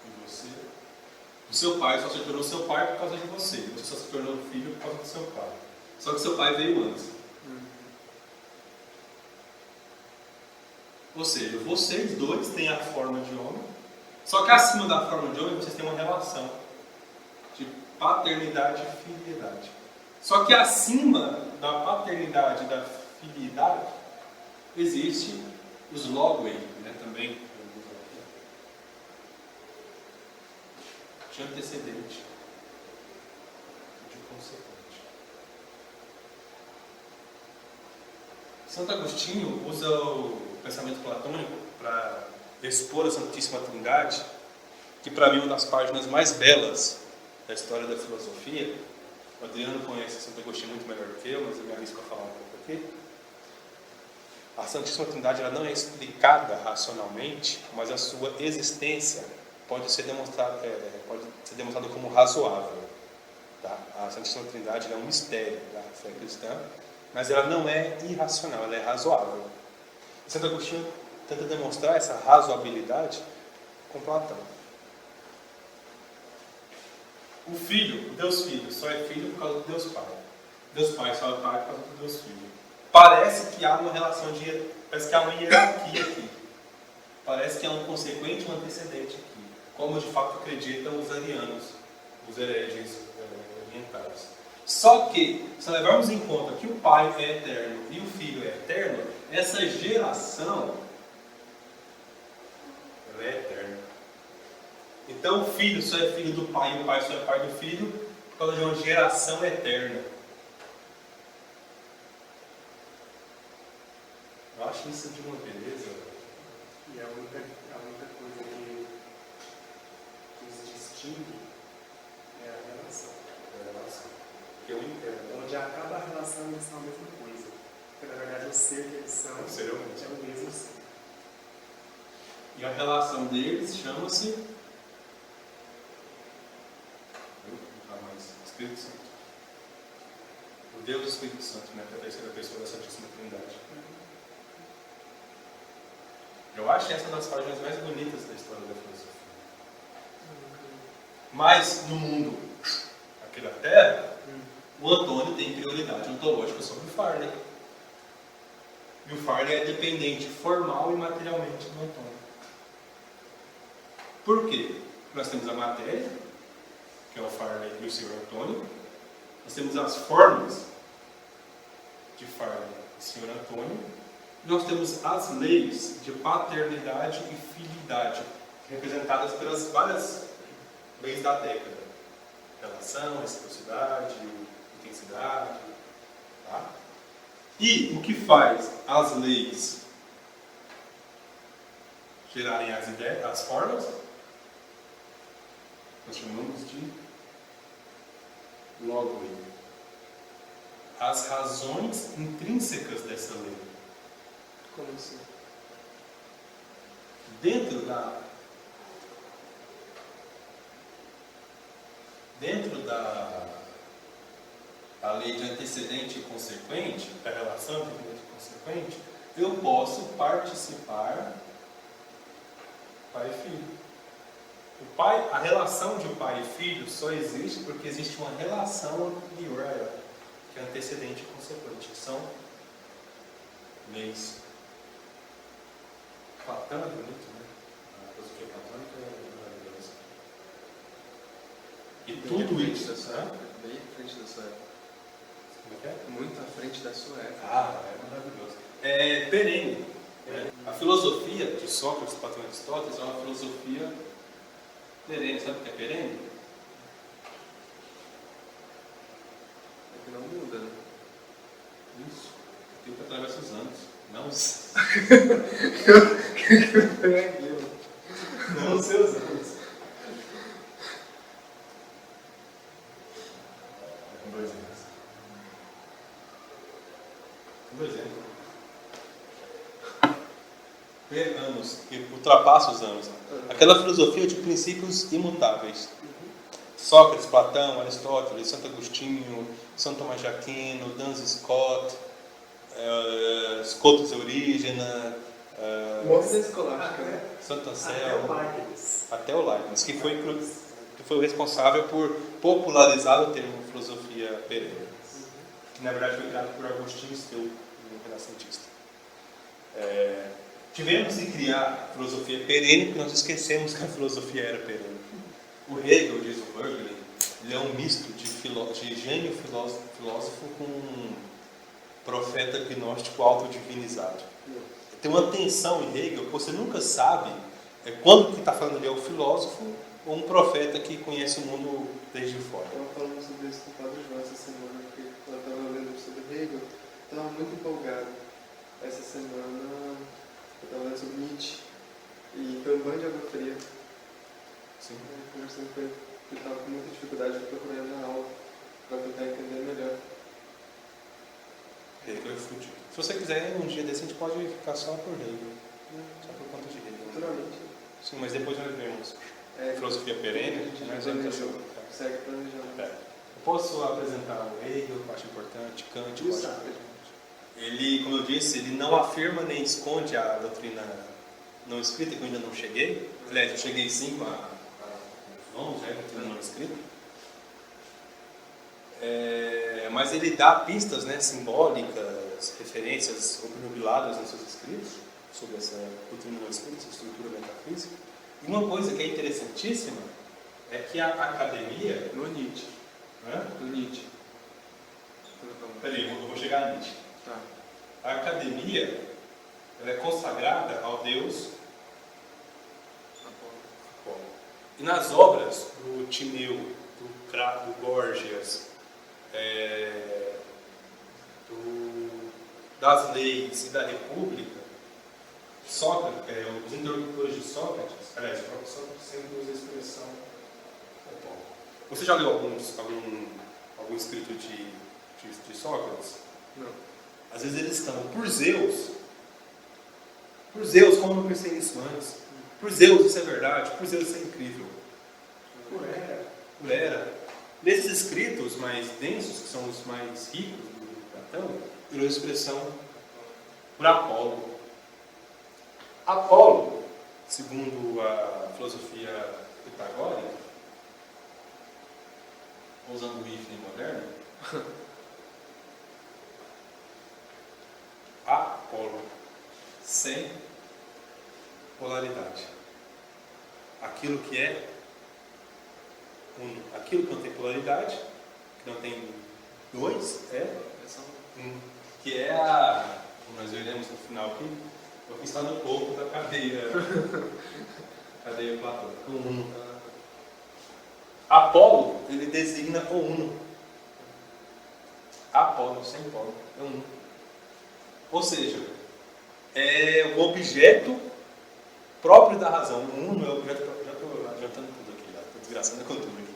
de você. O seu pai só se tornou seu pai por causa de você. Você só se tornou filho por causa do seu pai. Só que seu pai veio antes. Ou seja, vocês dois têm a forma de homem, só que acima da forma de homem vocês têm uma relação de paternidade e filiedade. Só que acima da paternidade e da filiedade existe os logoi, também de antecedente, de consequente. Santo Agostinho usa o pensamento platônico para expor a Santíssima Trindade, que para mim é uma das páginas mais belas da história da filosofia. O Adriano conhece Santo Agostinho muito melhor do que eu, mas eu me arrisco a falar um pouco aqui. A Santíssima Trindade ela não é explicada racionalmente, mas a sua existência pode ser demonstrada como razoável. Tá? A Santíssima Trindade é um mistério da fé cristã, mas ela não é irracional, ela é razoável. E Santo Agostinho tenta demonstrar essa razoabilidade com Platão. O Filho, o Deus Filho, só é filho por causa do Deus Pai. Deus Pai só é pai por causa do Deus Filho. Parece que há uma relação parece que há uma hierarquia aqui. Parece que há um consequente e um antecedente aqui. Como de fato acreditam os arianos, os hereges orientais. Só que, se levarmos em conta que o Pai é eterno e o Filho é eterno, essa geração ela é eterna. Então o Filho só é filho do Pai e o Pai só é pai do Filho por causa de uma geração eterna. Eu acho isso de uma beleza. E a única coisa que os distingue é a relação. Que eu entendo. Onde acaba a relação, eles são a mesma coisa. Porque, na verdade, o ser que eles são é o mesmo ser. E a relação deles chama-se Espírito Santo. O Deus Espírito Santo, que é a terceira pessoa da Santíssima Trindade. Eu acho essa uma das páginas mais bonitas da história da filosofia. Mas no mundo aqui da Terra, o Antônio tem prioridade ontológica sobre o Farley. E o Farley é dependente formal e materialmente do Antônio. Por quê? Nós temos a matéria, que é o Farley e o Sr. Antônio. Nós temos as formas de Farley e Sr. Antônio. E nós temos as leis de paternidade e filidade, representadas pelas várias leis da década. Relação, reciprocidade, intensidade. Tá? E o que faz as leis gerarem as ideias, as formas, nós chamamos de logoi. As razões intrínsecas dessa lei. Como assim? Dentro da lei de antecedente e consequente, da relação de antecedente e consequente, eu posso participar pai e filho. A relação de pai e filho só existe porque existe uma relação anterior a ela, que é antecedente e consequente. São leis. Platão é bonito, né? A filosofia platônica é maravilhosa. E tudo isso, da sua época, bem à frente da sua época. Como é que é? Muito à frente da sua época. Ah, é maravilhoso. É perene. A filosofia de Sócrates, Platão e Aristóteles é uma filosofia perene. Sabe o que é perene? É que não muda, né? Isso. O tempo atravessa os anos. Não os... não os seus anos. Com 2 anos. Com 2 anos. Anos, que ultrapassa os anos. Aquela filosofia de princípios imutáveis. Sócrates, Platão, Aristóteles, Santo Agostinho, São Tomás de Aquino, Duns Scott, Scotus Eurígena, Mostra escolástica, né? Santo Anselmo, Até o Leibniz. que foi o responsável por popularizar o termo filosofia perene, que na verdade foi criado por Agostinho Steu, um renascentista. Tivemos que criar a filosofia perene porque nós esquecemos que a filosofia era perene. O Hegel, diz o Berkeley, ele é um misto de gênio filósofo com um profeta gnóstico autodivinizado. Tem uma tensão em Hegel que você nunca sabe quando que está falando ali é o filósofo ou um profeta que conhece o mundo desde fora. Eu estava falando sobre isso com o Padre João essa semana, porque eu estava lendo sobre Hegel, estava muito empolgado. Essa semana eu estava lendo sobre Nietzsche e foi um banho de água fria. Sim. Conversando com ele, porque eu estava com muita dificuldade de procurar na aula para tentar entender melhor. Hegel é fudido. Se você quiser, um dia desse a gente pode ficar só por Hegel. Só por conta de Hegel. Naturalmente. Sim, mas depois nós vemos É, filosofia perene. a gente Nós já vamos planejou, segue planejando. Eu posso apresentar o Hegel, que eu acho importante, Kant, eu acho Isso. importante. Ele, como eu disse, ele não afirma nem esconde a doutrina não escrita, que eu ainda não cheguei. Aliás, eu cheguei sim com os nomes, a doutrina não escrita. Mas ele dá pistas, né, simbólicas, referências obnubiladas nos seus escritos sobre essa doutrina não escrita, essa estrutura metafísica. E uma coisa que é interessantíssima é que a academia... No Nietzsche. Hã? No Nietzsche. Peraí, eu vou chegar a Nietzsche. Tá. A academia ela é consagrada ao Deus Apolo. E nas obras do Tineu, do Gorgias, das leis e da República, Sócrates, os interlocutores de Sócrates, aliás, o próprio Sócrates sempre usa a expressão Apolo. Você já leu algum escrito de Sócrates? Não. Às vezes eles estão por Zeus, como eu não pensei nisso antes, por Zeus isso é verdade, por Zeus isso é incrível, por Hera. Nesses escritos mais densos, que são os mais ricos do Platão, virou a expressão por Apolo. Apolo, segundo a filosofia pitagórica, usando o hífen moderno, Apolo, sem polaridade. Aquilo que é uno. Aquilo que não tem polaridade, que não tem dois, é um. Que é a, como nós veremos no final aqui, o que está no topo da cadeia platônica. O uno. Apolo, ele designa o uno. Apolo, sem polo, é uno. Ou seja, é o objeto próprio da razão. O uno é o objeto próprio. Já estou adiantando tudo aqui, já estou desgraçando com tudo aqui.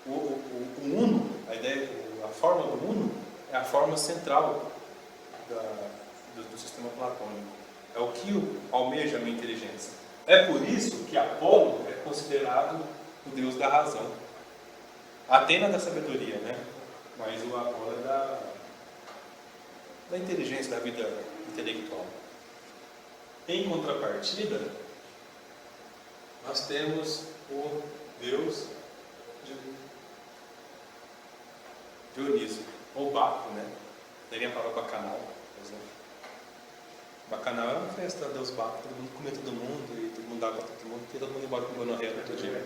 O uno, a ideia, a forma do uno, é a forma central do sistema platônico. É o que almeja a minha inteligência. É por isso que Apolo é considerado o deus da razão. Atena da sabedoria, né? Mas o Apolo é da inteligência, da vida intelectual. Em contrapartida, nós temos o deus Dionísio, ou Baco, né? Daí a palavra bacanal, por exemplo. Bacanal era uma festa, deus Baco, todo mundo comia todo mundo, e todo mundo dava para todo mundo, e todo mundo embora com gonorreia no outro dia.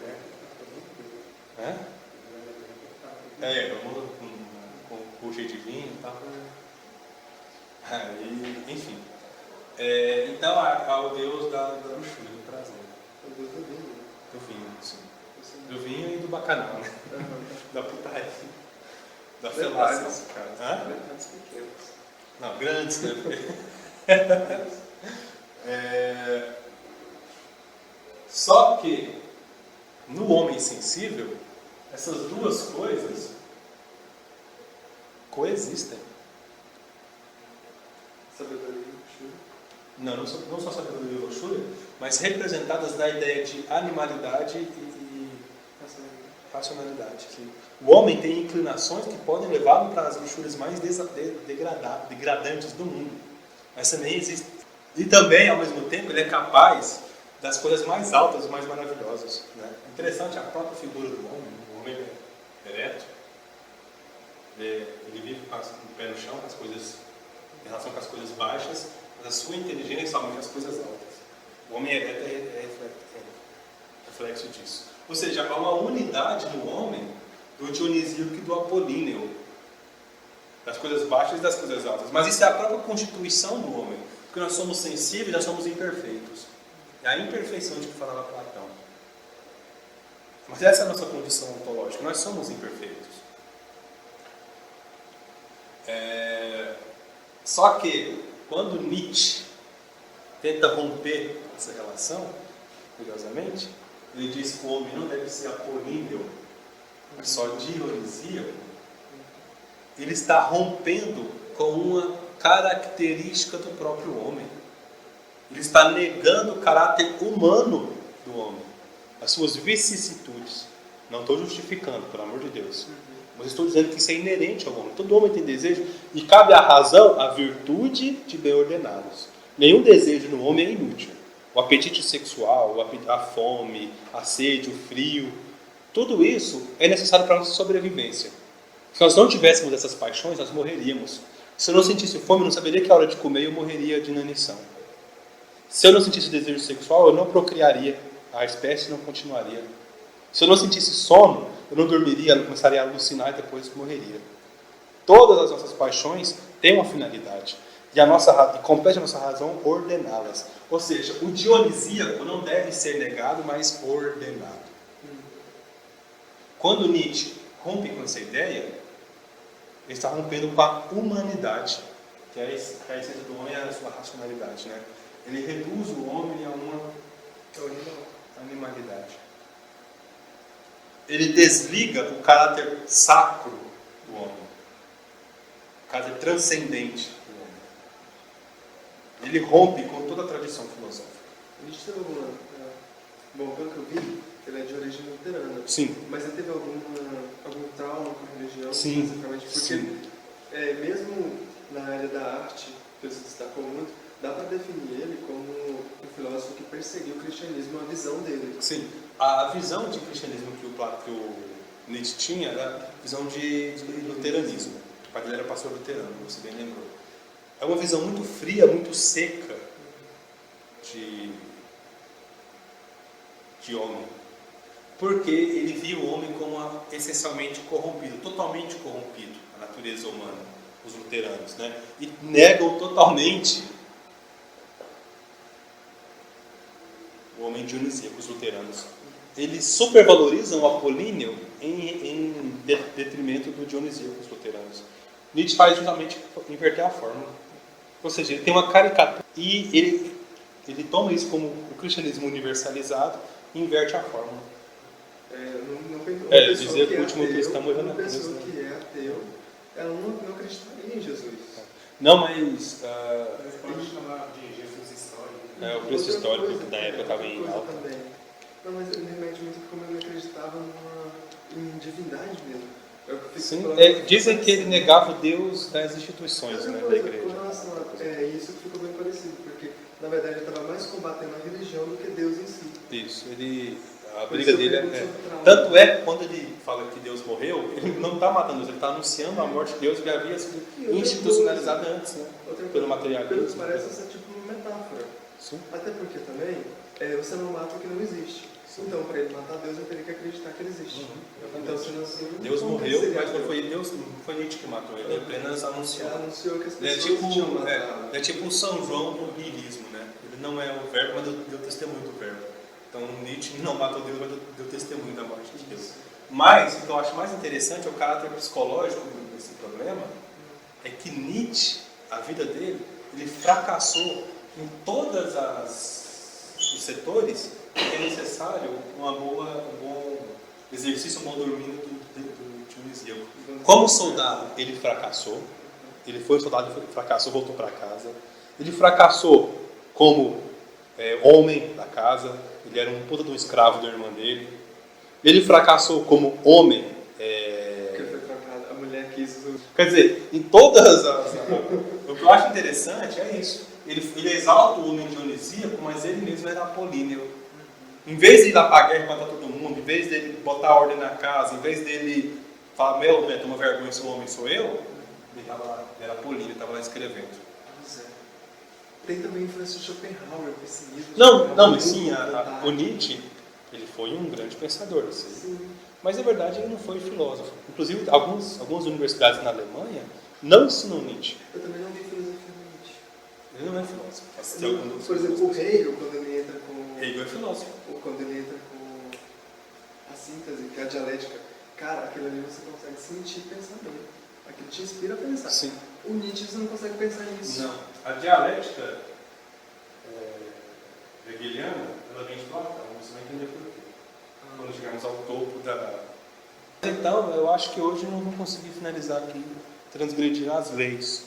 Todo mundo com cheio de vinho e tal. Enfim. Então, há o deus da luxúria, do prazer. O deus do vinho. Do vinho, sim. Do vinho e do bacanal, né? Da putaria. Da felácia, nesse caso. Grandes pequenos. Não, grandes, né? Só que, no homem sensível, essas duas coisas coexistem. Sabedoria e luxúria. Não só sabedoria e luxúria, mas representadas na ideia de animalidade e racionalidade. Sim. O homem tem inclinações que podem levá-lo para as luxúrias mais degradantes do mundo. Mas também existe. E também, ao mesmo tempo, ele é capaz das coisas mais altas e mais maravilhosas. Né? Interessante a própria figura do homem. O homem é ereto. Ele vive com o pé no chão, com as coisas, em relação com as coisas baixas, mas a sua inteligência aumenta as coisas altas. O homem ereto é reflexo disso. Ou seja, há uma unidade no homem do dionisíaco e do apolíneo, das coisas baixas e das coisas altas. Mas isso é a própria constituição do homem, porque nós somos sensíveis, nós somos imperfeitos. É a imperfeição de que falava Platão. Mas essa é a nossa condição ontológica, nós somos imperfeitos. Só que, quando Nietzsche tenta romper essa relação, curiosamente, ele diz que o homem não deve ser apolíneo, mas só dionisíaco. Ele está rompendo com uma característica do próprio homem. Ele está negando o caráter humano do homem, as suas vicissitudes. Não estou justificando, pelo amor de Deus. Mas estou dizendo que isso é inerente ao homem. Todo homem tem desejo e cabe à razão a virtude de bem ordená-los. Nenhum desejo no homem é inútil. O apetite sexual, a fome, a sede, o frio, tudo isso é necessário para a nossa sobrevivência. Se nós não tivéssemos essas paixões, nós morreríamos. Se eu não sentisse fome, eu não saberia que é hora de comer, eu morreria de inanição. Se eu não sentisse desejo sexual, eu não procriaria, a espécie não continuaria. Se eu não sentisse sono, eu não dormiria, eu começaria a alucinar e depois morreria. Todas as nossas paixões têm uma finalidade. E compete a nossa razão ordená-las. Ou seja, o dionisíaco não deve ser negado, mas ordenado. Quando Nietzsche rompe com essa ideia, ele está rompendo com a humanidade, que é a essência do homem e a sua racionalidade. Né? Ele reduz o homem a uma animalidade. Ele desliga o caráter sacro do homem, o caráter transcendente do homem. Ele rompe com toda a tradição filosófica. Nietzsche teve alguma... Bom, pelo que eu vi, ele é de origem luterana. Sim. Mas ele teve algum trauma com a religião? Sim. Porque Sim. Mesmo na área da arte, que ele se destacou muito, dá para definir ele como um filósofo que perseguiu o cristianismo, a visão dele. Sim, a visão de cristianismo que o Nietzsche tinha era a visão de luteranismo. O pai dele era pastor luterano, você bem lembrou. É uma visão muito fria, muito seca de homem. Porque ele via o homem como essencialmente corrompido, totalmente corrompido, a natureza humana, os luteranos, né? E negam totalmente o homem dionisíaco, os luteranos. Eles supervalorizam o apolíneo em detrimento do dionisíaco, os luteranos. Nietzsche faz justamente inverter a fórmula. Ou seja, ele tem uma caricatura e ele toma isso como o cristianismo universalizado e inverte a fórmula. Dizer que o último cristão morreu na cruz. Uma pessoa que é ateu, ela não acreditaria em Jesus. Não, mas... Mas pode chamar de Jesus histórico. o preço histórico da época estava em alta. Também. Não, mas ele remete muito como ele acreditava em divindade mesmo. Sim, dizem que ele negava o Deus das instituições, né, da igreja. Com relação a isso ficou bem parecido, porque na verdade ele estava mais combatendo a religião do que Deus em si. Isso, a briga dele tanto é que quando ele fala que Deus morreu, ele não está matando Deus, ele está anunciando a morte de Deus que havia sido institucionalizada antes, né? Pelo materialismo. Parece ser tipo uma metáfora. Sim. Até porque também você não mata o que não existe. Então, para ele matar Deus, eu teria que acreditar que ele existe. Então, se não, Deus morreu, mas não foi Deus, não foi Nietzsche que matou ele, ele apenas anunciou. Ele anunciou que as Ele pessoas é tipo o São João do niilismo, né? Ele não é o verbo, mas deu testemunho do verbo. Então, Nietzsche não matou Deus, mas deu testemunho da morte de Deus. Mas, o que eu acho mais interessante é o caráter psicológico desse problema, é que Nietzsche, a vida dele, ele fracassou em todos os setores que é necessário um bom exercício, um bom domínio do dionisíaco. Como soldado, ele fracassou. Ele foi soldado, fracassou, voltou para casa. Ele fracassou como homem da casa. Ele era um puta de um escravo da irmã dele. Ele fracassou como homem. Que foi trocado, a mulher quis. Quer dizer, em todas as... O que eu acho interessante é isso. Ele exalta o homem dionisíaco, mas ele mesmo era apolíneo. Em vez de ir lá para a guerra e matar todo mundo, em vez dele botar ordem na casa, em vez dele falar, meu, Beto, uma vergonha, esse homem sou eu, ele era apolíneo, ele estava lá escrevendo. Pois é. Tem também influência de Schopenhauer, pessimismo. Não, mas sim, o Nietzsche, ele foi um grande pensador. Assim. Sim. Mas, na verdade, ele não foi filósofo. Inclusive, algumas universidades na Alemanha não ensinam Nietzsche. Eu também não vi filosofia no Nietzsche. Ele não é filósofo. Por exemplo, o Hegel, quando ele entra com... Hegel é filósofo. Ou quando ele entra com a síntese, que é a dialética, cara, aquilo ali você consegue sentir pensamento. Aquilo te inspira a pensar. Sim. O Nietzsche você não consegue pensar nisso. Não. A dialética hegeliana, ela vem de Platão, você vai entender por quê. Quando chegarmos ao topo da... Então, eu acho que hoje não vou conseguir finalizar aqui, transgredir as leis.